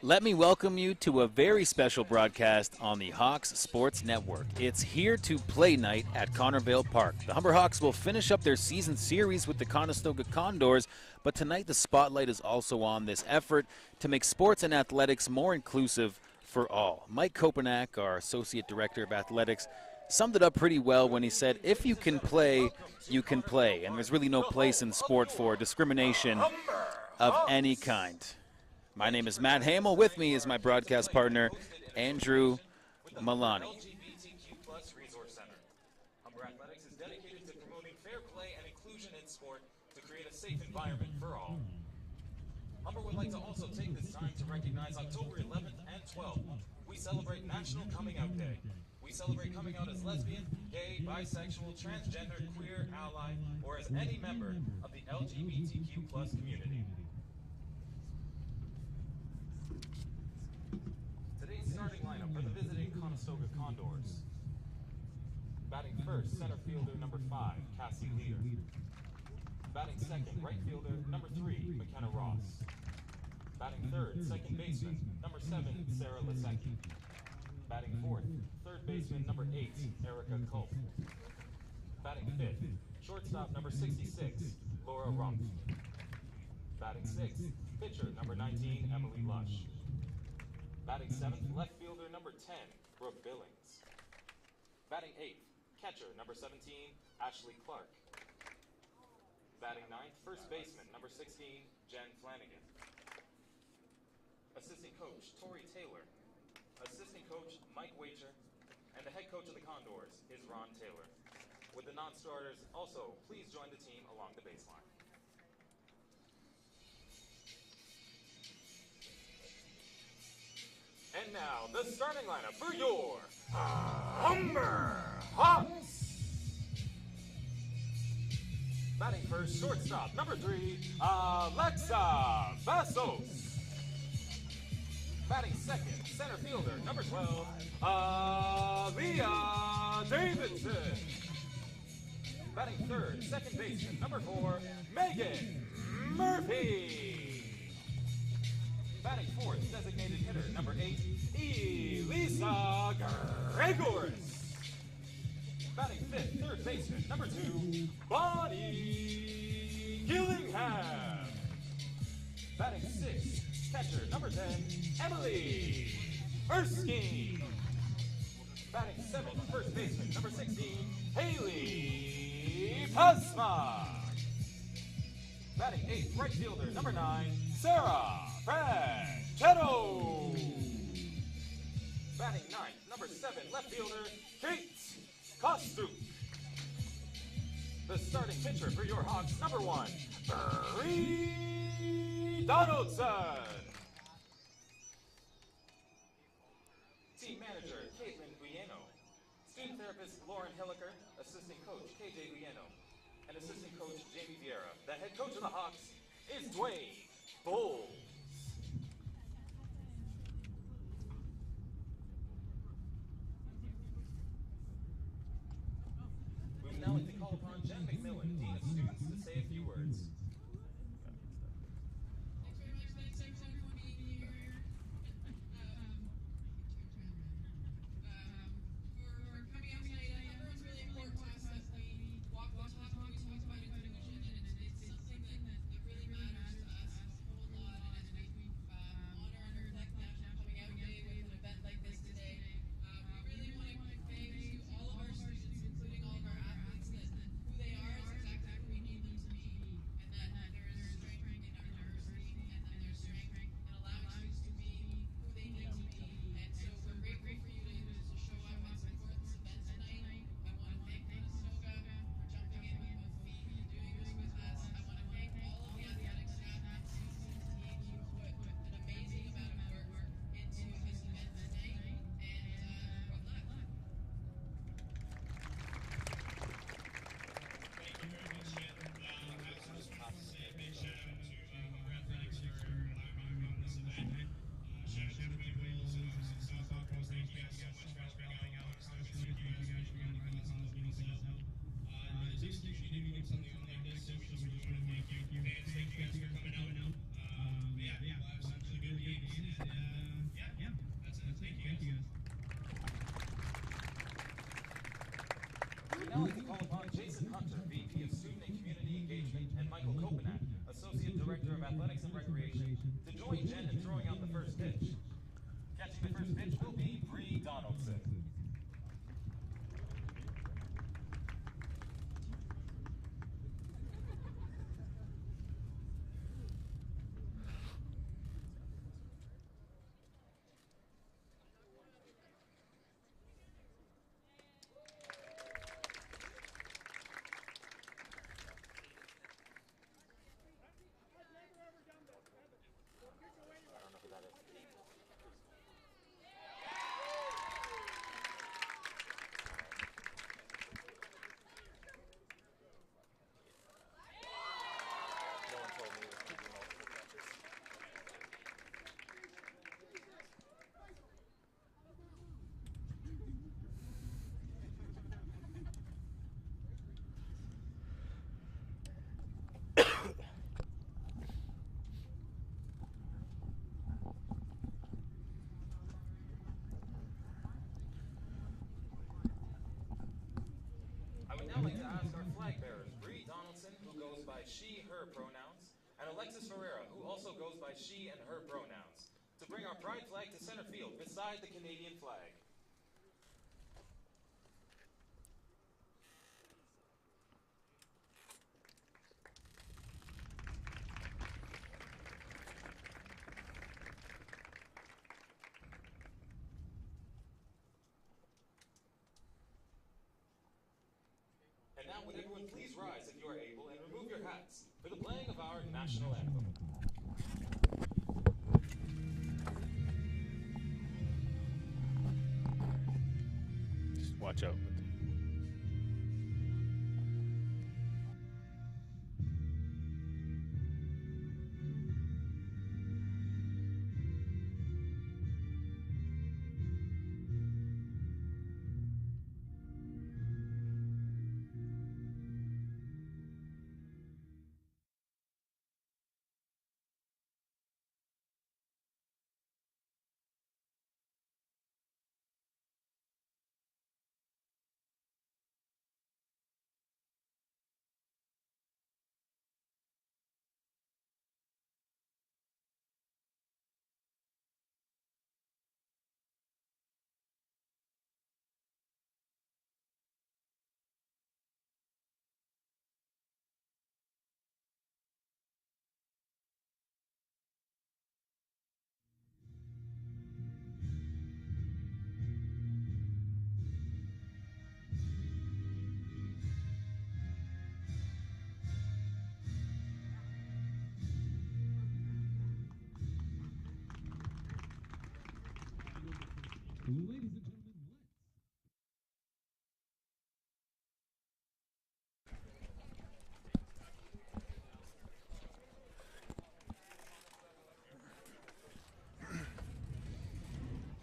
Let me welcome you to a very special broadcast on the Hawks Sports Network. It's Here to Play night at Connervale Park. The Humber Hawks will finish up their season series with the Conestoga Condors, but tonight the spotlight is also on this effort to make sports and athletics more inclusive for all. Mike Kopanak, our Associate Director of Athletics, summed it up pretty well when he said, if you can play, you can play. And there's really no place in sport for discrimination of any kind. My name is Matt Hamill. With me is my broadcast partner, Andrew Milani. LGBTQ+ Resource Center. Humber Athletics is dedicated to promoting fair play and inclusion in sport to create a safe environment for all. Humber would like to also take this time to recognize October 11th and 12th. We celebrate National Coming Out Day. We celebrate coming out as lesbian, gay, bisexual, transgender, queer, ally, or as any member of the LGBTQ+ community. Today's starting lineup for the visiting Conestoga Condors. Batting first, center fielder number 5, Cassie Leader. Batting second, right fielder number 3, McKenna Ross. Batting third, second baseman number 7, Sarah Lasecki. Batting fourth, third baseman number 8, Erica Culp. Batting fifth, shortstop number 66, Laura Rumpf. Batting sixth, pitcher number 19, Emily Lush. Batting seventh, left fielder number 10, Brooke Billings. Batting eighth, catcher number 17, Ashley Clark. Batting ninth, first baseman number 16, Jen Flanagan. Assistant coach, Tori Taylor. Assistant coach, Mike Wacher. And the head coach of the Condors is Ron Taylor. With the non-starters, also, please join the team along the baseline. And now, the starting lineup for your Humber Hawks. Batting first, shortstop, number 3, Alexa Vassos. Batting second, center fielder, number 12, Aaliyah Davidson. Batting third, second baseman, number 4, Megan Murphy. Batting fourth, designated hitter, number 8, Elisa Gregoris. Batting fifth, third baseman, number 2, Bonnie Gillingham. Batting sixth, catcher, number 10, Emily Erskine. Batting seventh, first baseman, number 16, Haley Pasma. Batting eighth, right fielder, number 9, Sarah Franchetto. Batting ninth, number 7, left fielder, Kate Kostuk. The starting pitcher for your Hawks, number 1, Bree Donaldson. Team manager, Caitlin Guieno. Student therapist, Lauren Hilliker. Assistant coach, KJ Guieno. And assistant coach, Jamie Vieira. The head coach of the Hawks is Dwayne Bowles. We would now like to call upon Jen McMillan, Dean of Students, to say a few words. Thanks everyone for being here. For coming out tonight. Everyone's really important to us as we walk the talk when we talk about inclusion, and it's something that really matters to us a whole lot. And as we honor and reflect National Coming Out Day with an event like this today, we really want to convey to all of our students, including all of our athletes, that who they are is exactly who we need them to be, and that flag bearers, Bree Donaldson, who goes by she, her pronouns, and Alexis Ferreira, who also goes by she and her pronouns, to bring our pride flag to center field beside the Canadian flag. And now would everyone please rise if you are able and remove your hats for the playing of our national anthem. Just watch out.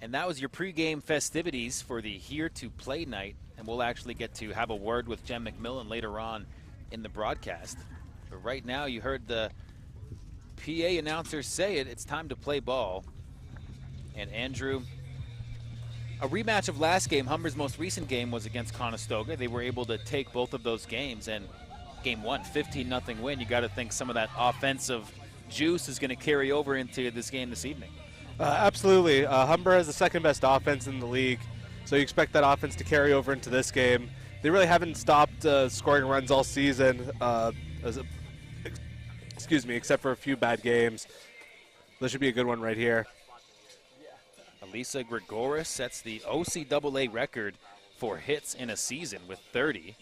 And that was your pregame festivities for the Here to Play night. And we'll actually get to have a word with Jen McMillan later on in the broadcast. But right now, you heard the PA announcer say it. It's time to play ball. And Andrew, a rematch of last game, Humber's most recent game was against Conestoga. They were able to take both of those games. And game one, 15-0 win. You got to think some of that offensive juice is going to carry over into this game this evening. Absolutely. Humber has the second best offense in the league, so you expect that offense to carry over into this game. They really haven't stopped scoring runs all season, except for a few bad games. This should be a good one right here. Elisa Gregoris sets the OCAA record for hits in a season with 30.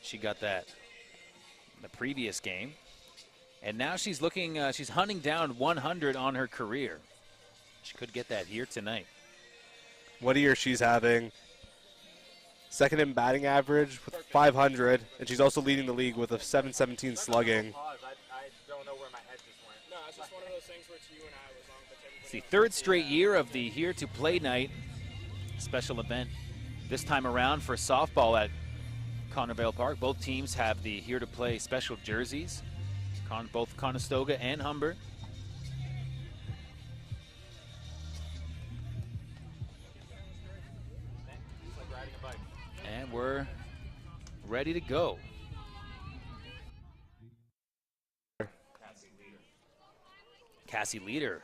She got that in the previous game. And now she's looking, she's hunting down 100 on her career. She could get that here tonight. What a year she's having. Second in batting average with 500, and she's also leading the league with a 717 slugging. I don't know where my head just went. No, it's just one of those things where it's you and I was on, but It's the third straight year of the Here to Play night special event. This time around for softball at Conervale Park. Both teams have the Here to Play special jerseys. Both Conestoga and Humber. And we're ready to go. Cassie Leader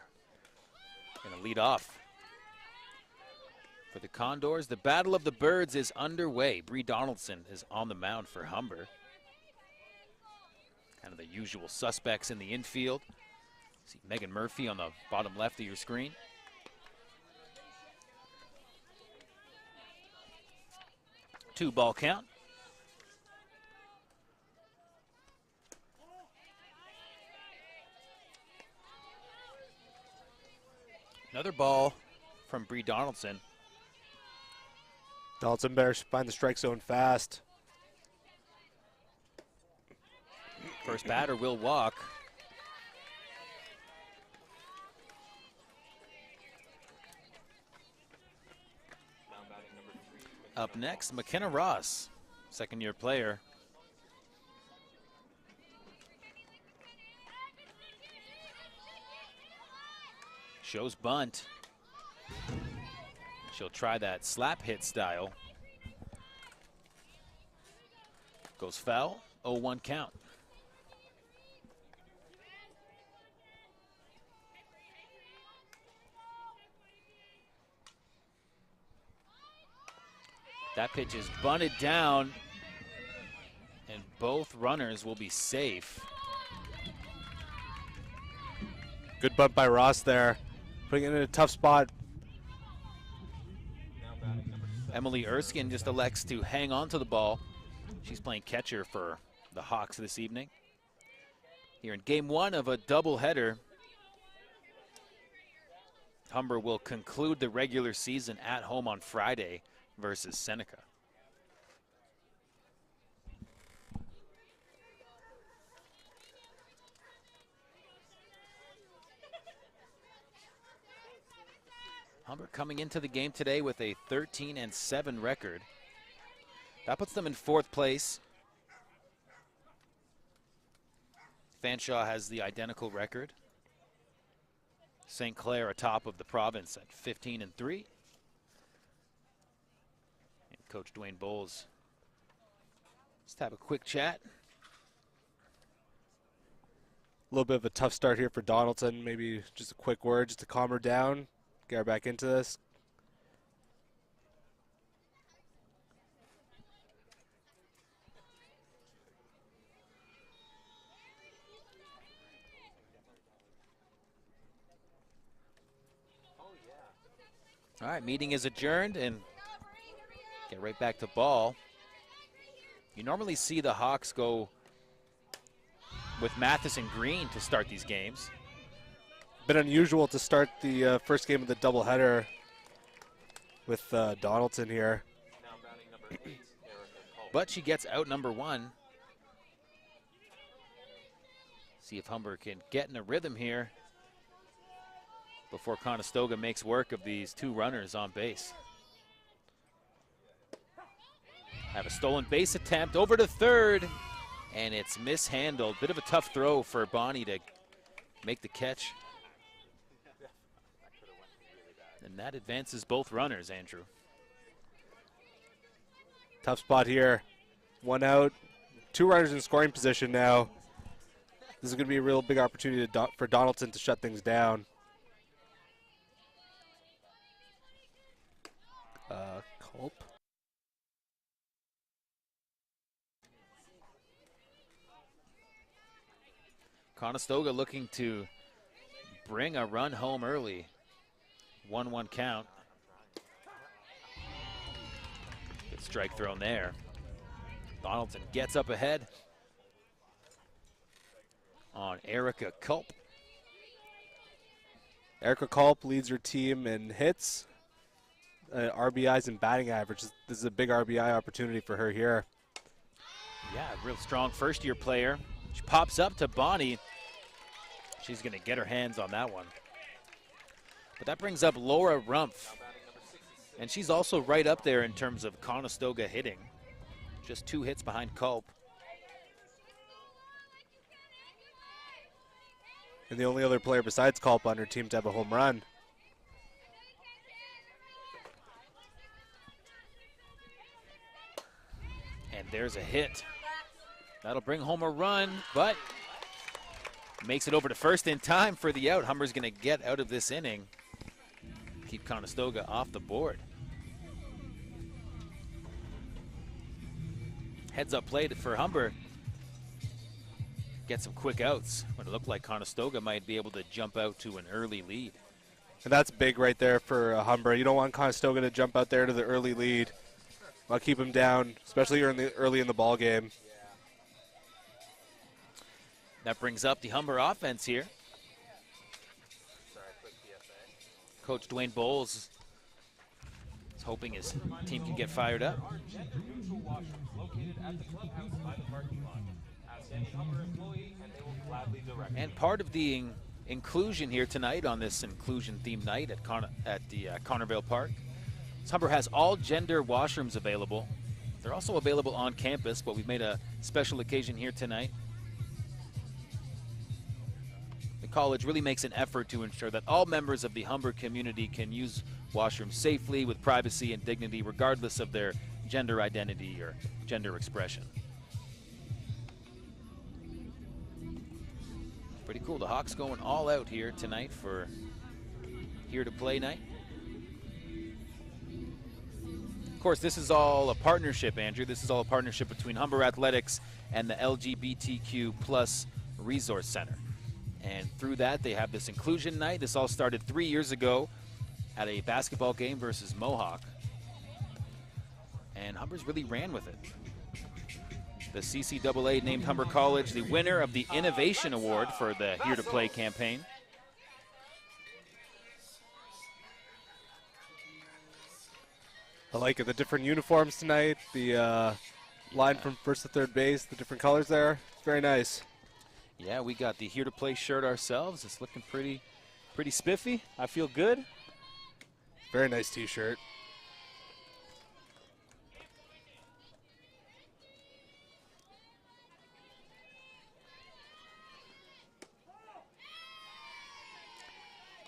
going to lead off. For the Condors, the Battle of the Birds is underway. Bree Donaldson is on the mound for Humber. Kind of the usual suspects in the infield. See Megan Murphy on the bottom left of your screen. Two-ball count. Another ball from Bree Donaldson. Donaldson better find the strike zone fast. First batter will walk. Up next, McKenna Ross, second-year player. Shows bunt. She'll try that slap hit style. Goes foul, 0-1 count. That pitch is bunted down, and both runners will be safe. Good bunt by Ross there, putting it in a tough spot. Emily Erskine just elects to hang on to the ball. She's playing catcher for the Hawks this evening. Here in game one of a doubleheader, Humber will conclude the regular season at home on Friday versus Seneca. Humber coming into the game today with a 13-7 record. That puts them in 4th place. Fanshawe has the identical record. St. Clair atop of the province at 15-3. And Coach Dwayne Bowles, let's have a quick chat. A little bit of a tough start here for Donaldson. Maybe just a quick word just to calm her down, get her back into this. All right, meeting is adjourned and get right back to ball. You normally see the Hawks go with Mathis and Green to start these games. Bit unusual to start the first game of the doubleheader with Donaldson here. But she gets out number 1. See if Humber can get in a rhythm here before Conestoga makes work of these 2 runners on base. Have a stolen base attempt over to third, and it's mishandled. Bit of a tough throw for Bonnie to make the catch. And that advances both runners, Andrew. Tough spot here. 1 out, 2 runners in scoring position now. This is going to be a real big opportunity for Donaldson to shut things down. Culp. Conestoga looking to bring a run home early. 1-1 count. Good strike thrown there. Donaldson gets up ahead on Erica Culp. Erica Culp leads her team in hits, RBIs, and batting average. This is a big RBI opportunity for her here. Yeah, real strong first-year player. She pops up to Bonnie. She's going to get her hands on that one. But that brings up Laura Rumpf. And she's also right up there in terms of Conestoga hitting. Just 2 hits behind Culp. And the only other player besides Culp on her team to have a home run. And there's a hit. That'll bring home a run, but makes it over to first in time for the out. Humber's going to get out of this inning. Keep Conestoga off the board. Heads up play for Humber. Get some quick outs when it looked like Conestoga might be able to jump out to an early lead. And that's big right there for Humber. You don't want Conestoga to jump out there to the early lead. I'll keep them down, especially early in the ball game. That brings up the Humber offense here. Coach Dwayne Bowles is hoping his team can get fired up. And part of the inclusion here tonight on this inclusion-themed night at Connervale Park is Humber has all gender washrooms available. They're also available on campus, but we've made a special occasion here tonight. The college really makes an effort to ensure that all members of the Humber community can use washrooms safely with privacy and dignity, regardless of their gender identity or gender expression. Pretty cool. The Hawks going all out here tonight for Here to Play night. Of course, this is all a partnership, Andrew. This is all a partnership between Humber Athletics and the LGBTQ plus Resource Center. And through that, they have this inclusion night. This all started 3 years ago at a basketball game versus Mohawk. And Humber's really ran with it. The CCAA named Humber College the winner of the Innovation Award for the Here to Play campaign. I like it. The different uniforms tonight, the line from first to third base, the different colors there. It's very nice. Yeah, we got the Here to Play shirt ourselves. It's looking pretty spiffy. I feel good. Very nice t-shirt.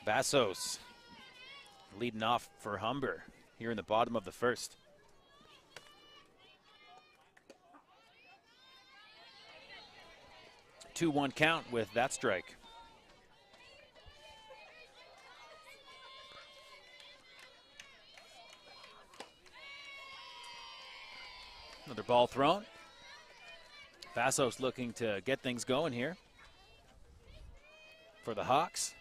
Vassos leading off for Humber here in the bottom of the first. Two 2-1 count with that strike. Another ball thrown. Vassos looking to get things going here for the Hawks.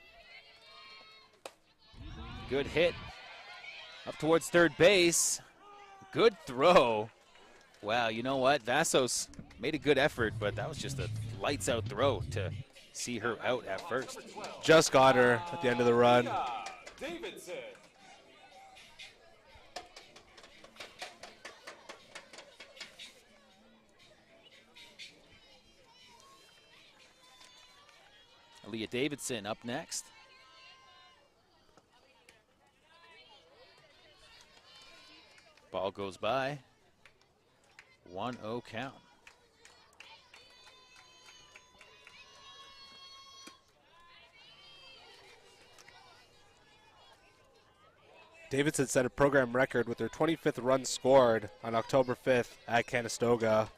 Good hit up towards third base. Good throw. Wow, you know what? Vassos made a good effort, but that was just a lights out throw to see her out at first. Just got her at the end of the run. Davidson. Aaliyah Davidson up next. Ball goes by. 1-0 count. Davidson set a program record with their 25th run scored on October 5th at Conestoga.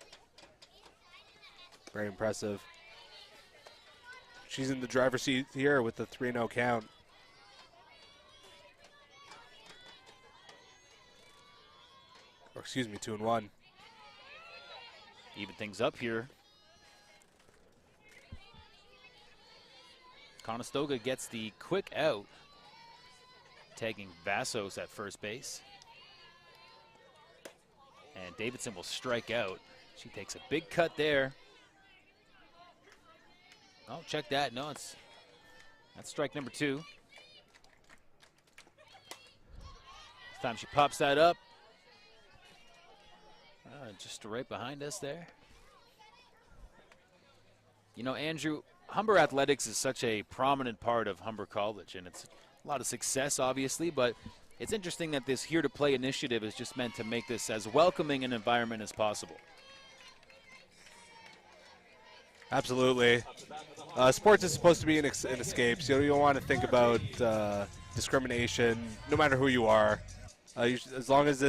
Very impressive. She's in the driver's seat here with the 3-0 count. Or excuse me, 2-1. Even things up here. Conestoga gets the quick out, tagging Vassos at first base. And Davidson will strike out. She takes a big cut there. Oh, check that. No, that's strike number 2. This time she pops that up. Just right behind us there. You know, Andrew, Humber Athletics is such a prominent part of Humber College, and it's a lot of success, obviously, but it's interesting that this Here to Play initiative is just meant to make this as welcoming an environment as possible. Absolutely. Sports is supposed to be an escape, so you don't want to think about discrimination, no matter who you are. As long as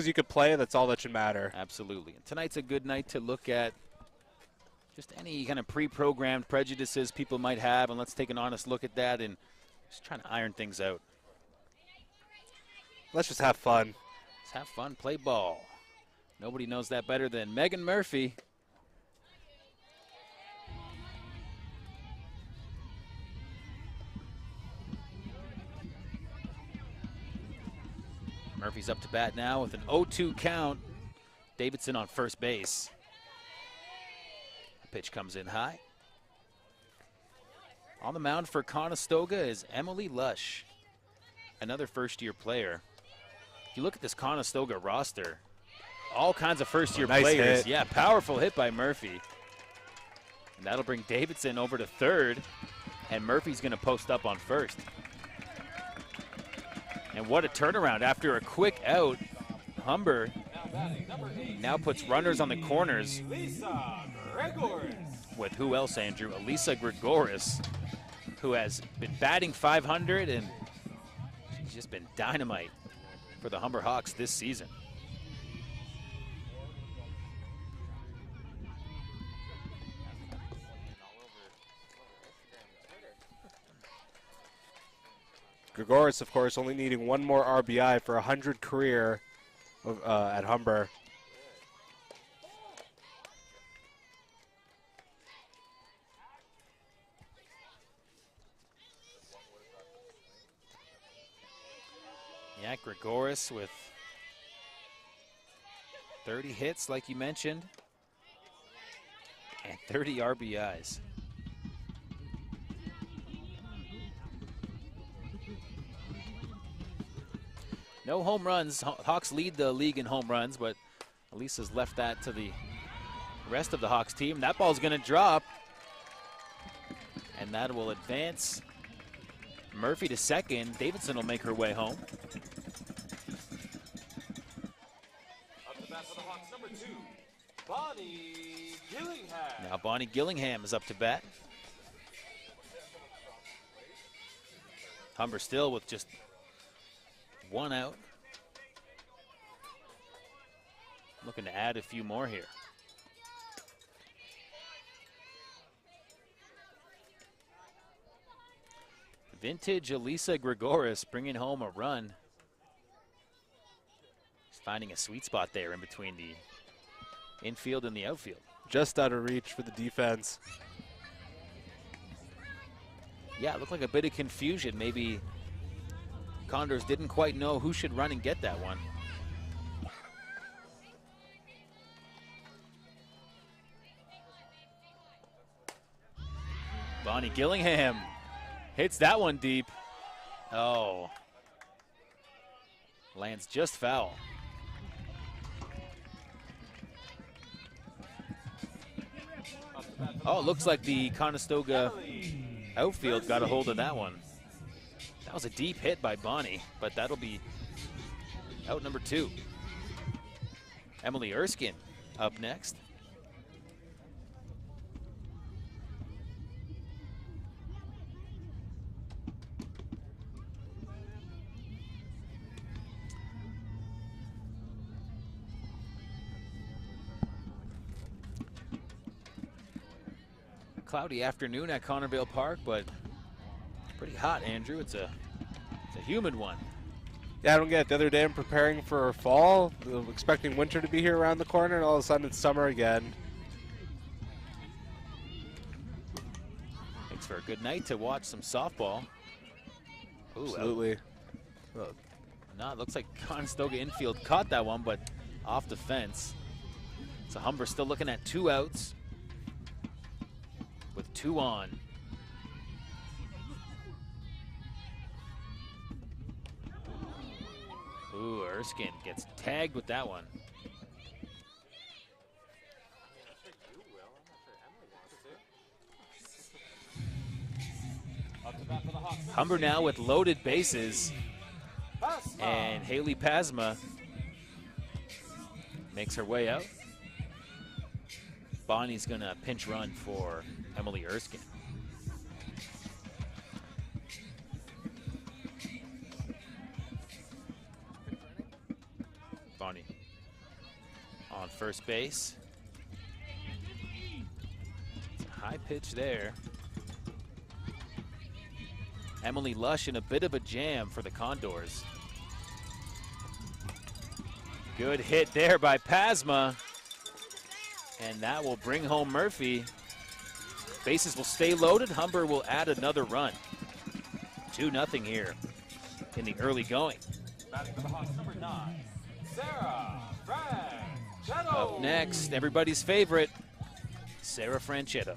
you could play, that's all that should matter. Absolutely. And tonight's a good night to look at just any kind of pre-programmed prejudices people might have, and let's take an honest look at that and just trying to iron things out. Let's just have fun. Let's have fun, play ball. Nobody knows that better than Megan Murphy. Murphy's up to bat now with an 0-2 count. Davidson on first base. The pitch comes in high. On the mound for Conestoga is Emily Lush, another first-year player. If you look at this Conestoga roster, all kinds of first-year players. Hit. Yeah, powerful hit by Murphy. And that'll bring Davidson over to third, and Murphy's going to post up on first. And what a turnaround after a quick out. Humber now puts runners on the corners with who else, Andrew? Elisa Gregoris, who has been batting .500, and she's just been dynamite for the Humber Hawks this season. Grigoris, of course, only needing one more RBI for 100 career at Humber. Yeah, Grigoris with 30 hits, like you mentioned, and 30 RBIs. No home runs. Hawks lead the league in home runs, but Elisa's left that to the rest of the Hawks team. That ball's going to drop, and that will advance Murphy to second. Davidson will make her way home. Up to bat for the Hawks, number 2, Bonnie Gillingham. Now Bonnie Gillingham is up to bat. Humber still with just one out. Looking to add a few more here. Vintage Elisa Grigoris bringing home a run. He's finding a sweet spot there in between the infield and the outfield. Just out of reach for the defense. Yeah, it looked like a bit of confusion. Maybe Condors didn't quite know who should run and get that one. Bonnie Gillingham hits that one deep. Oh. Lands just foul. Oh, it looks like the Conestoga outfield got a hold of that one. That was a deep hit by Bonnie, but that'll be out number 2. Emily Erskine up next. Cloudy afternoon at Connervale Park, but pretty hot, Andrew. It's a humid one. Yeah, I don't get it. The other day I'm preparing for fall, expecting winter to be here around the corner, and all of a sudden it's summer again. Makes for a good night to watch some softball. Ooh, Absolutely. no, it looks like Conestoga infield caught that one, but off the fence. So Humber still looking at 2 outs with 2 on. Ooh, Erskine gets tagged with that one. Humber now with loaded bases, and Haley Pasma makes her way out. Bonnie's gonna pinch run for Emily Erskine. Bonnie on first base. It's a high pitch there. Emily Lush in a bit of a jam for the Condors. Good hit there by Pasma. And that will bring home Murphy. Bases will stay loaded. Humber will add another run. 2-0 here in the early going. Batting for the Hawks, number 9, Sarah Franchetto. Up next, everybody's favorite, Sarah Franchetto.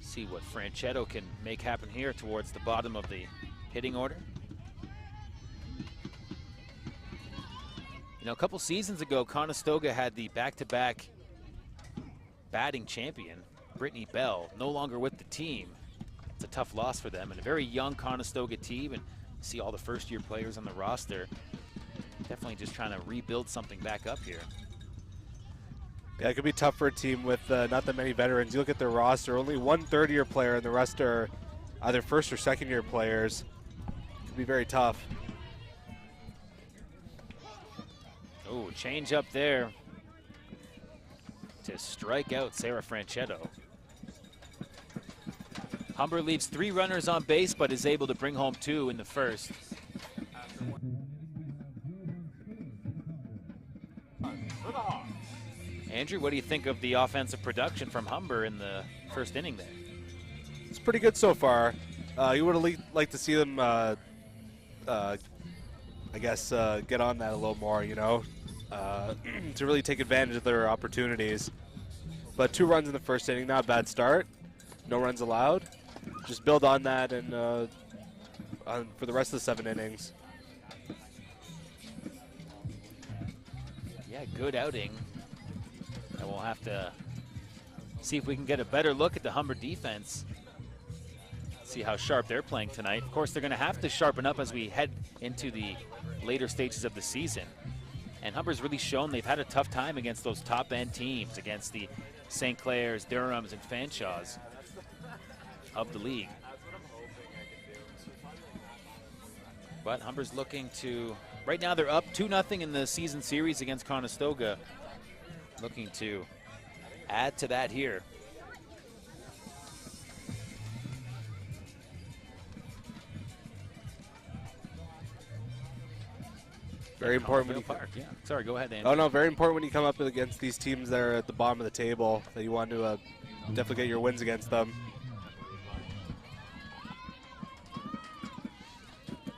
See what Franchetto can make happen here towards the bottom of the hitting order. You know, a couple seasons ago, Conestoga had the back-to-back batting champion, Brittany Bell, no longer with the team. It's a tough loss for them, and a very young Conestoga team, and see all the first-year players on the roster. Definitely just trying to rebuild something back up here. Yeah, it could be tough for a team with not that many veterans. You look at their roster, only one third-year player, and the rest are either first or second-year players. It could be very tough. Oh, change up there to strike out Sarah Franchetto. Humber leaves 3 runners on base, but is able to bring home 2 in the first. For the Hawks. Andrew, what do you think of the offensive production from Humber in the first inning there? It's pretty good so far. You would have liked to see them, I guess, get on that a little more, you know, to really take advantage of their opportunities. But 2 runs in the first inning, not a bad start. No runs allowed. Just build on that and for the rest of the 7 innings. Yeah, good outing. And we'll have to see if we can get a better look at the Humber defense. See how sharp they're playing tonight. Of course, they're going to have to sharpen up as we head into the later stages of the season. And Humber's really shown they've had a tough time against those top-end teams, against the St. Clairs, Durhams, and Fanshaws of the league. But Humber's looking to, right now they're up 2-0 in the season series against Conestoga. Looking to add to that here. Very important when you Park. Yeah. Sorry, go ahead, Andy. Oh no, very important when you come up against these teams that are at the bottom of the table that you want to definitely get your wins against them.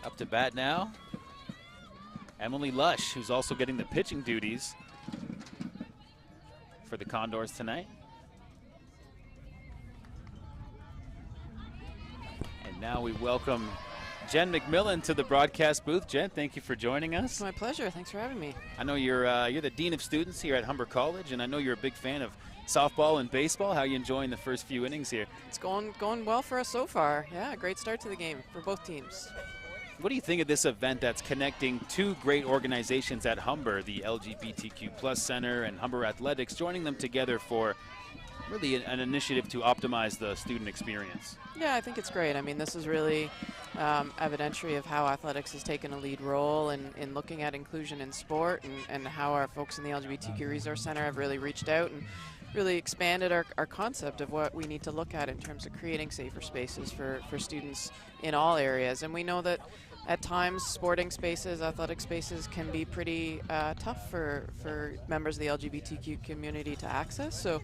Up to bat now, Emily Lush, who's also getting the pitching duties for the Condors tonight. And now we welcome Jen McMillan to the broadcast booth. Jen, thank you for joining us. It's my pleasure. Thanks for having me. I know you're the Dean of Students here at Humber College, and I know you're a big fan of softball and baseball. How are you enjoying the first few innings here? It's going well for us so far. Yeah, great start to the game for both teams. What do you think of this event that's connecting 2 great organizations at Humber, the LGBTQ Plus Center and Humber Athletics, joining them together for really an initiative to optimize the student experience? Yeah, I think it's great. I mean, this is really evidentiary of how athletics has taken a lead role in looking at inclusion in sport, and how our folks in the LGBTQ Resource Center have really reached out and really expanded our concept of what we need to look at in terms of creating safer spaces for students in all areas. And we know that at times sporting spaces, athletic spaces can be pretty tough for members of the LGBTQ community to access. So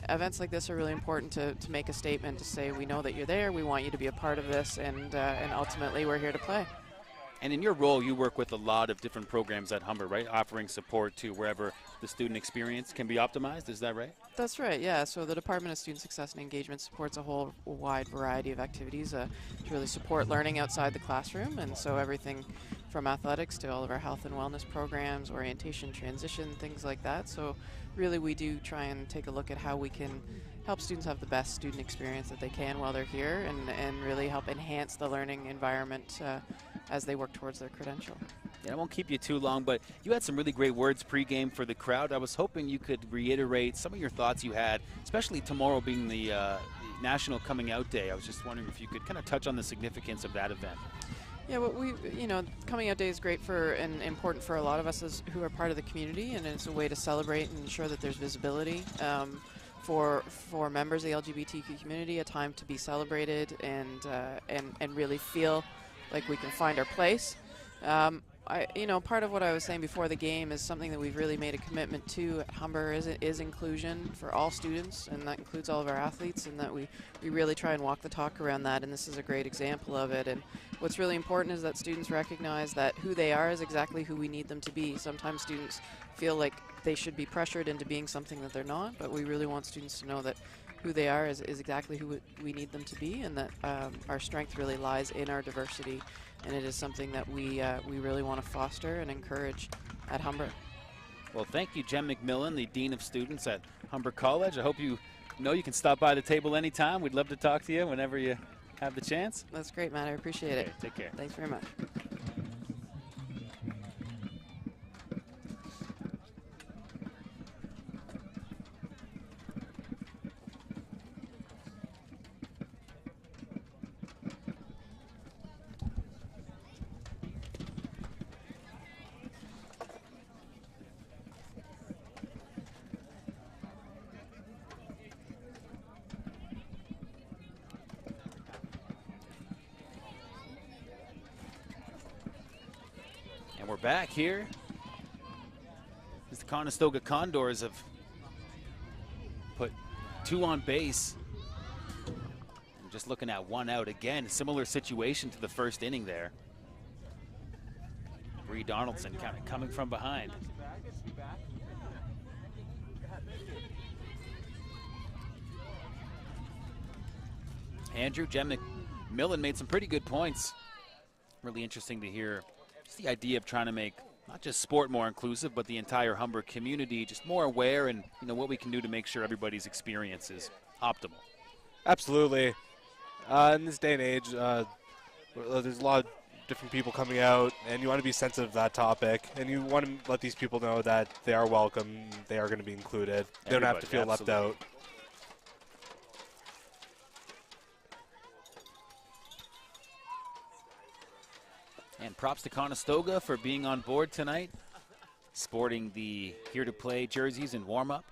events like this are really important to make a statement to say we know that you're there, we want you to be a part of this, and ultimately we're here to play. And in your role, you work with a lot of different programs at Humber, right? Offering support to wherever the student experience can be optimized, is that right? That's right, yeah. So the Department of Student Success and Engagement supports a whole wide variety of activities to really support learning outside the classroom. And so everything from athletics to all of our health and wellness programs, orientation, transition, things like that. So really we do try and take a look at how we can help students have the best student experience that they can while they're here, and really help enhance the learning environment as they work towards their credential. Yeah, I won't keep you too long, but you had some really great words pregame for the crowd. I was hoping you could reiterate some of your thoughts you had, especially tomorrow being the National Coming Out Day. I was just wondering if you could kind of touch on the significance of that event. Yeah, well, Coming Out Day is great for and important for a lot of us who are part of the community, and it's a way to celebrate and ensure that there's visibility for members of the LGBTQ community, a time to be celebrated and really feel like we can find our place. Part of what I was saying before the game is something that we've really made a commitment to at Humber is inclusion for all students, and that includes all of our athletes, and that we really try and walk the talk around that, and this is a great example of it. And what's really important is that students recognize that who they are is exactly who we need them to be. Sometimes students feel like they should be pressured into being something that they're not, but we really want students to know that who they are is exactly who we need them to be, and that our strength really lies in our diversity, and it is something that we really want to foster and encourage at Humber. Well, thank you, Jen McMillan, the Dean of Students at Humber College. I hope you know you can stop by the table anytime. We'd love to talk to you whenever you have the chance. That's great, Matt. I appreciate it. Take care. Thanks very much. back here. As the Conestoga Condors have put 2 on base. And just looking at 1 out again. Similar situation to the first inning there. Bree Donaldson kind of coming from behind. Andrew, Jem McMillan made some pretty good points. Really interesting to hear just the idea of trying to make not just sport more inclusive, but the entire Humber community just more aware, and what we can do to make sure everybody's experience is optimal. Absolutely. In this day and age, there's a lot of different people coming out, and you want to be sensitive to that topic, and you want to let these people know that they are welcome, they are going to be included. They don't have to feel left out. And props to Conestoga for being on board tonight, sporting the Here to Play jerseys in warm-up.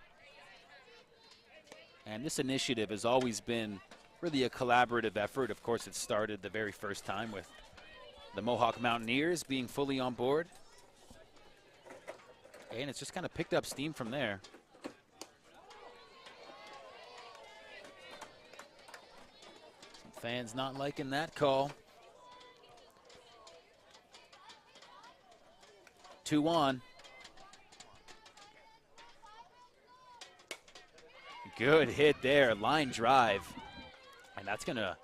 And this initiative has always been really a collaborative effort. Of course, it started the very first time with the Mohawk Mountaineers being fully on board. And it's just kind of picked up steam from there. Some fans not liking that call. 2-1. Good hit there, line drive. And that's going to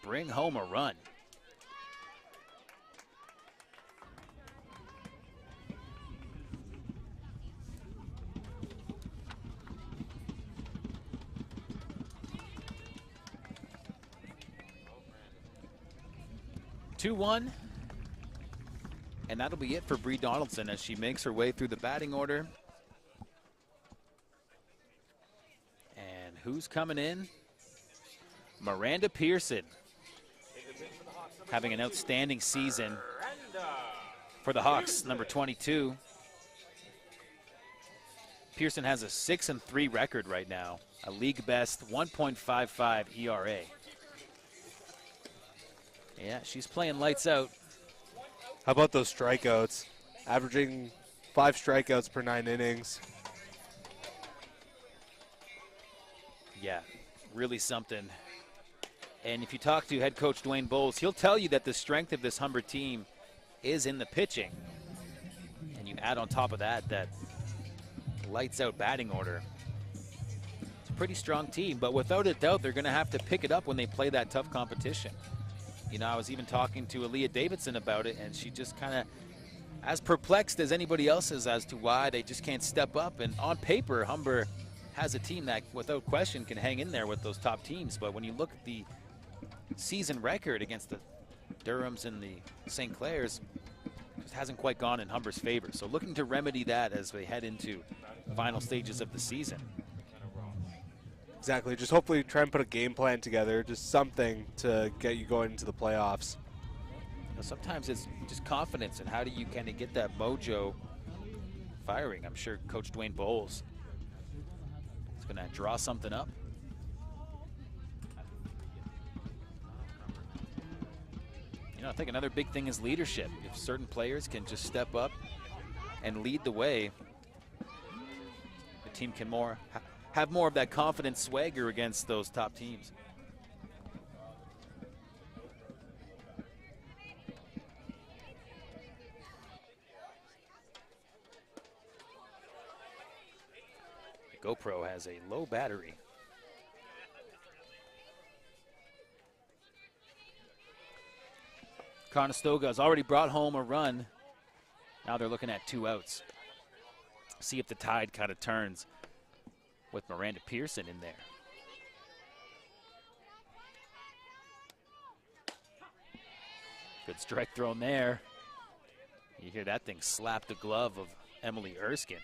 bring home a run. Two-one. And that'll be it for Bree Donaldson as she makes her way through the batting order. And who's coming in? Miranda Pearson, having an outstanding season for the Hawks, number 22. Pearson has a 6-3 record right now, a league best 1.55 ERA. Yeah, she's playing lights out. How about those strikeouts? Averaging 5 strikeouts per 9 innings. Yeah, really something. And if you talk to head coach Dwayne Bowles, he'll tell you that the strength of this Humber team is in the pitching. And you add on top of that, that lights out batting order. It's a pretty strong team, but without a doubt, they're going to have to pick it up when they play that tough competition. I was even talking to Aaliyah Davidson about it, and she just kind of as perplexed as anybody else is as to why they just can't step up. And on paper, Humber has a team that, without question, can hang in there with those top teams. But when you look at the season record against the Durhams and the St. Clairs, it just hasn't quite gone in Humber's favor. So looking to remedy that as we head into the final stages of the season. Exactly. Just hopefully try and put a game plan together, just something to get you going into the playoffs. Sometimes it's just confidence, and how do you kind of get that mojo firing? I'm sure Coach Dwayne Bowles is going to draw something up. I think another big thing is leadership. If certain players can just step up and lead the way, the team can have more of that confident swagger against those top teams. The GoPro has a low battery. Conestoga has already brought home a run. Now they're looking at 2 outs. See if the tide kind of turns with Miranda Pearson in there. Good strike thrown there. You hear that thing slap the glove of Emily Erskine.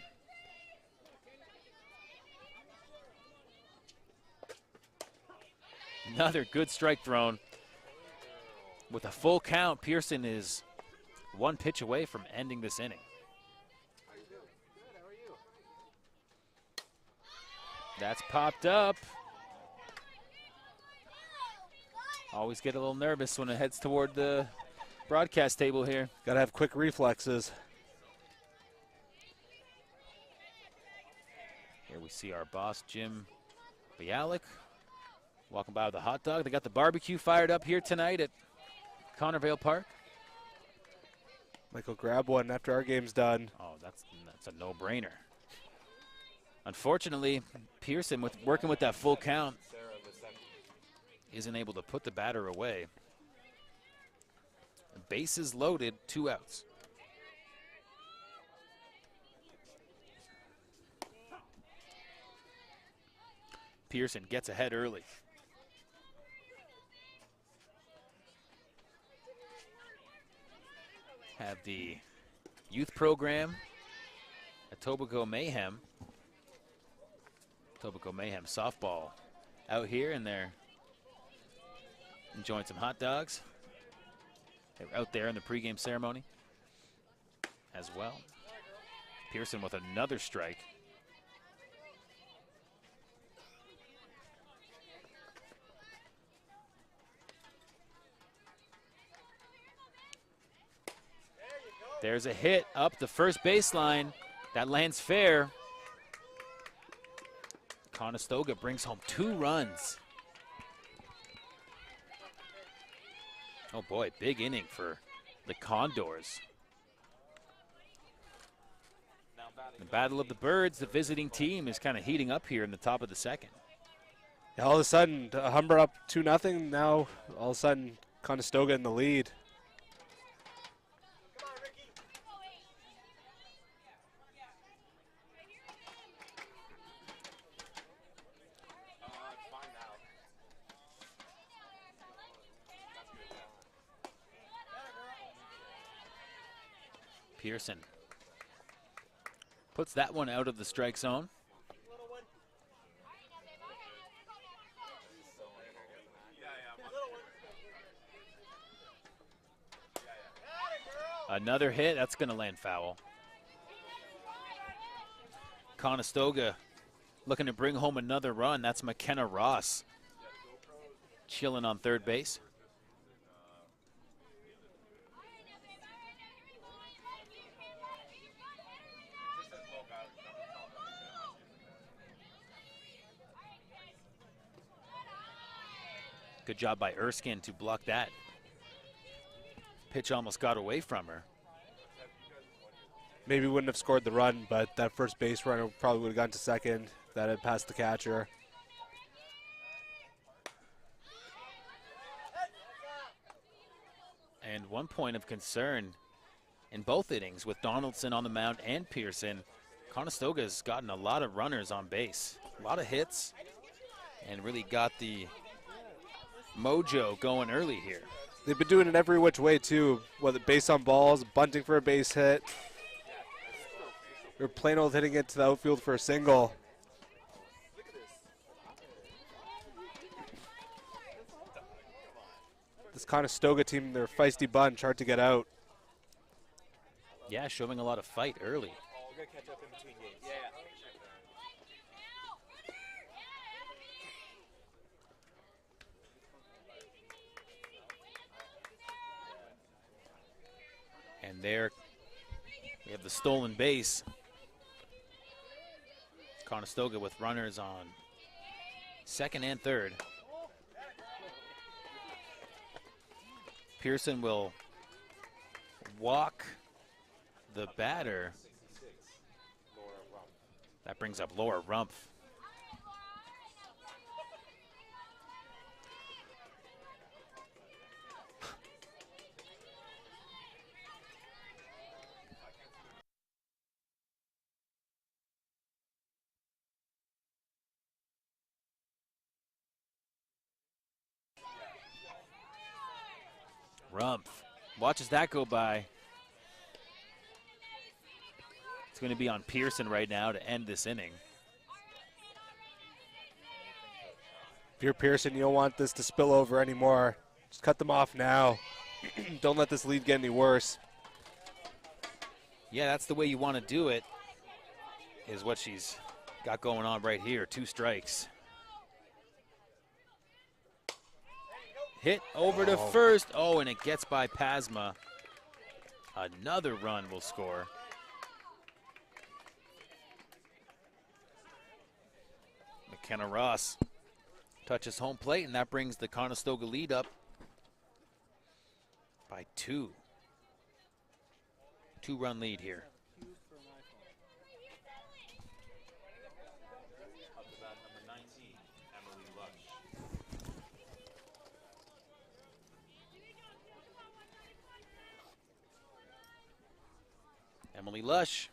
Another good strike thrown. With a full count, Pearson is 1 pitch away from ending this inning. That's popped up. Always get a little nervous when it heads toward the broadcast table here. Got to have quick reflexes. Here we see our boss, Jim Bialik, walking by with a hot dog. They got the barbecue fired up here tonight at Connervale Park. Michael, grab one after our game's done. Oh, that's a no-brainer. Unfortunately, Pearson, working with that full count, isn't able to put the batter away. Bases loaded, 2 outs. Pearson gets ahead early. Have the youth program at Etobicoke Mayhem. Etobicoke Mayhem softball out here, and they're enjoying some hot dogs. They're out there in the pregame ceremony as well. Pearson with another strike. There's a hit up the first baseline. That lands fair. Conestoga brings home 2 runs. Oh boy, big inning for the Condors. The Battle of the Birds, the visiting team, is kind of heating up here in the top of the second. Yeah, all of a sudden, Humber up 2-0. Now, all of a sudden, Conestoga in the lead. Pearson puts that one out of the strike zone. Another hit, that's going to land foul. Conestoga looking to bring home another run. That's McKenna Ross chilling on third base. Good job by Erskine to block that. Pitch almost got away from her. Maybe wouldn't have scored the run, but that first base runner probably would have gone to second. That had passed the catcher. And one point of concern in both innings with Donaldson on the mound and Pearson, Conestoga's gotten a lot of runners on base, a lot of hits, and really got the mojo going early here. They've been doing it every which way too, whether base on balls, bunting for a base hit. They're plain old hitting it to the outfield for a single. This Conestoga team, they're a feisty bunch, hard to get out. Yeah, showing a lot of fight early. We're gonna catch up in between games. And there we have the stolen base. Conestoga with runners on second and third. Pearson will walk the batter. That brings up Laura Rumpf. Rumpf watches that go by. It's going to be on Pearson right now to end this inning. If you're Pearson, you don't want this to spill over anymore. Just cut them off now. Don't let this lead get any worse. Yeah, that's the way you want to do it, is what she's got going on right here. 2 strikes. Hit over to first. Oh, and it gets by Pasma. Another run will score. McKenna Ross touches home plate, and that brings the Conestoga lead up by 2. 2-run lead here. Up to bat number 19, Emily Lush. Emily Lush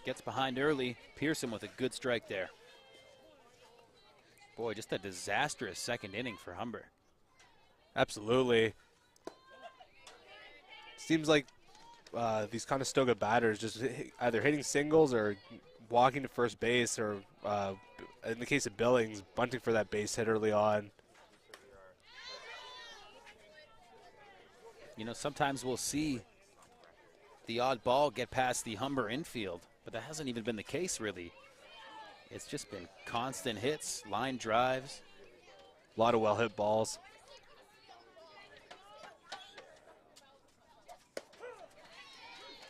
gets behind early. Pearson with a good strike there. Boy, just a disastrous second inning for Humber. Absolutely. Seems like these Conestoga batters just either hitting singles or walking to first base, or in the case of Billings, bunting for that base hit early on. You know, sometimes we'll see the odd ball get past the Humber infield, but that hasn't even been the case, really. It's just been constant hits, line drives. A lot of well-hit balls.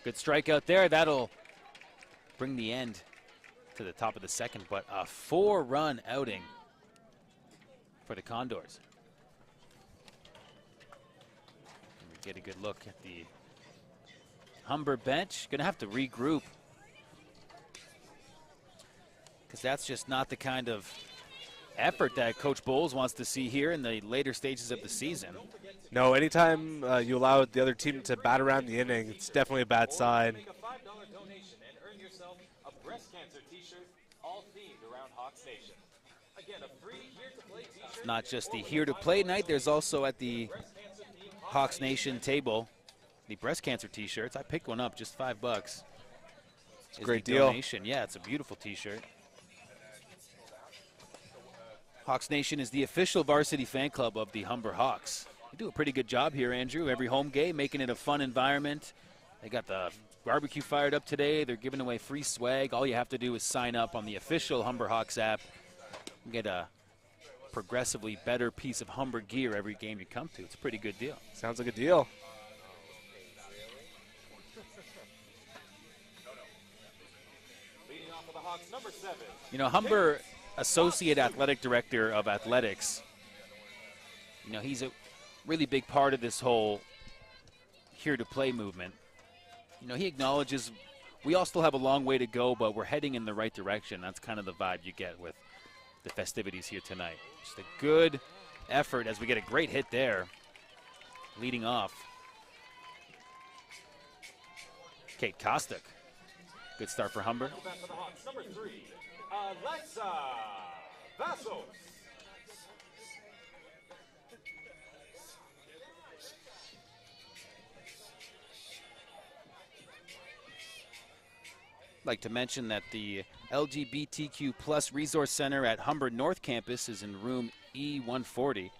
Good strikeout there. That'll bring the end to the top of the second, but a 4-run outing for the Condors. And we get a good look at the Humber bench. Gonna have to regroup, because that's just not the kind of effort that Coach Bowles wants to see here in the later stages of the season. No, anytime you allow the other team to bat around the inning, it's definitely a bad sign. Make a $5 donation and earn yourself a breast cancer t-shirt, all themed around Hawks Nation. Again, a free Here to Play t-shirt. It's not just the Here to Play night. There's also at the Hawks Nation table the breast cancer t-shirts. I picked one up, just $5. It's a great deal. Donation. Yeah, it's a beautiful t-shirt. Hawks Nation is the official varsity fan club of the Humber Hawks. They do a pretty good job here, Andrew. Every home game, making it a fun environment. They got the barbecue fired up today. They're giving away free swag. All you have to do is sign up on the official Humber Hawks app and get a progressively better piece of Humber gear every game you come to. It's a pretty good deal. Sounds like a deal. Leading off of the Hawks, number 7. You know, Humber Associate Athletic Director of Athletics, you know, he's a really big part of this whole Here to Play movement. You know, he acknowledges we all still have a long way to go, but we're heading in the right direction. That's kind of the vibe you get with the festivities here tonight. Just a good effort as we get a great hit there, leading off. Kate Kostick. Good start for Humber. Back for the Hawks, number 3, Alexa Vassos. I'd like to mention that the LGBTQ plus Resource Center at Humber North Campus is in room E140,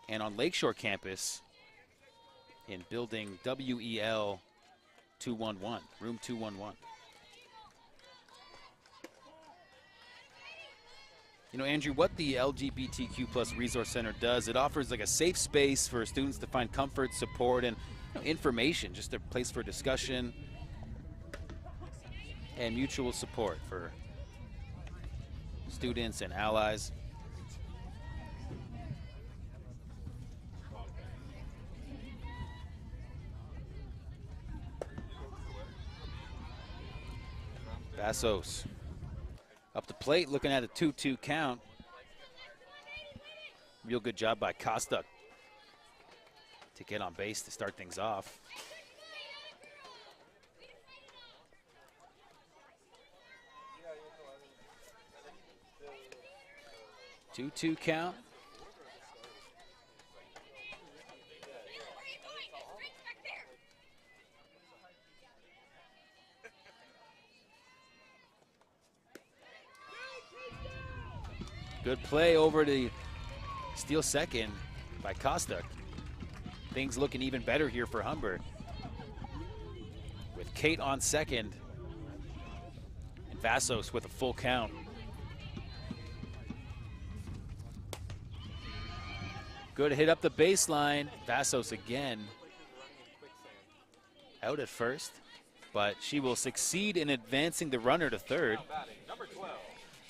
and on Lakeshore Campus in building WEL 211, room 211. You know, Andrew, what the LGBTQ plus Resource Center does, it offers like a safe space for students to find comfort, support, and information, just a place for discussion and mutual support for students and allies. Vassos up the plate, looking at a 2-2 count. Real good job by Kostick to get on base to start things off. 2-2 count. Good play over to steal second by Kostick. Things looking even better here for Humber, with Kate on second and Vassos with a full count. Good hit up the baseline. Vassos again out at first, but she will succeed in advancing the runner to third.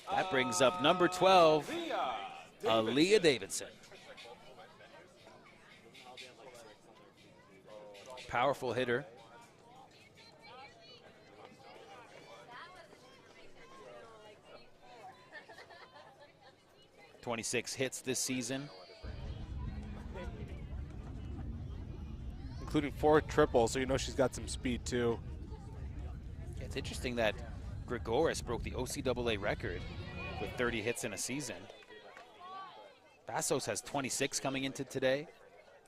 That brings up number 12, Aaliyah Davidson. Powerful hitter. "26 hits this season, including 4 triples, so you know she's got some speed too. It's interesting that Grigoris broke the OCAA record with 30 hits in a season. Vassos has 26 coming into today.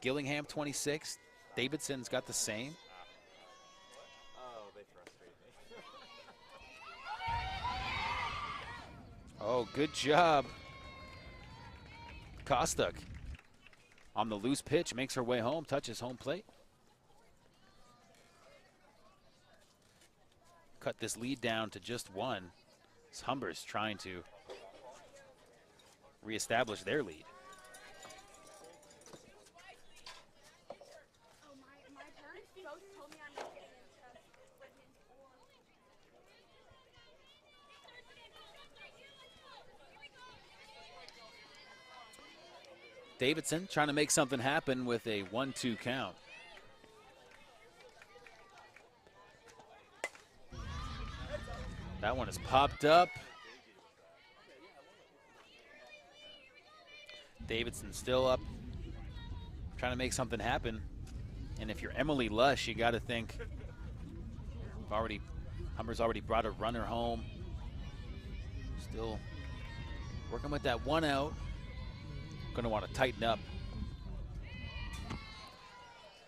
Gillingham 26. Davidson's got the same. Oh, good job. Kostuk on the loose pitch, makes her way home, touches home plate. Cut this lead down to just 1. As Humber's trying to reestablish their lead. Davidson trying to make something happen with a 1-2 count. That one is popped up. Davidson still up, trying to make something happen. And if you're Emily Lush, you got to think, Humber's already brought a runner home. Still working with that 1 out. Going to want to tighten up.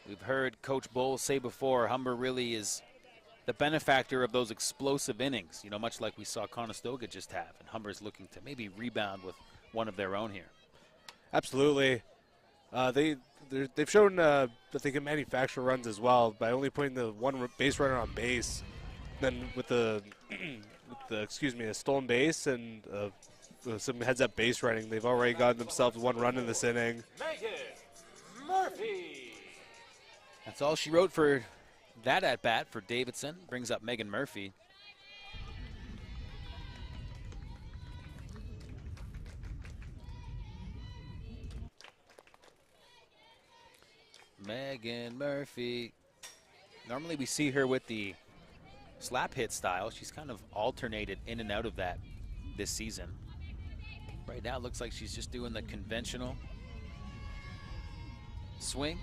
We've heard Coach Bowles say before, Humber really is the benefactor of those explosive innings, you know, much like we saw Conestoga just have. And Humber's looking to maybe rebound with one of their own here. Absolutely. They've shown that they can manufacture runs as well by only putting the 1 base runner on base. Then with a stolen base and some heads-up base running, they've already gotten themselves 1 run in this inning. Megan Murphy. That's all she wrote for that at-bat for Davidson. Brings up Megan Murphy. Megan Murphy. Normally we see her with the slap hit style. She's kind of alternated in and out of that this season. Right now it looks like she's just doing the conventional swing.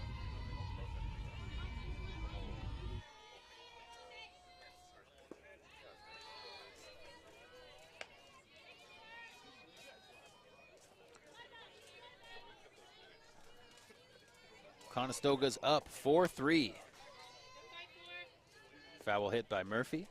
Conestoga's up 4-3. Foul hit by Murphy.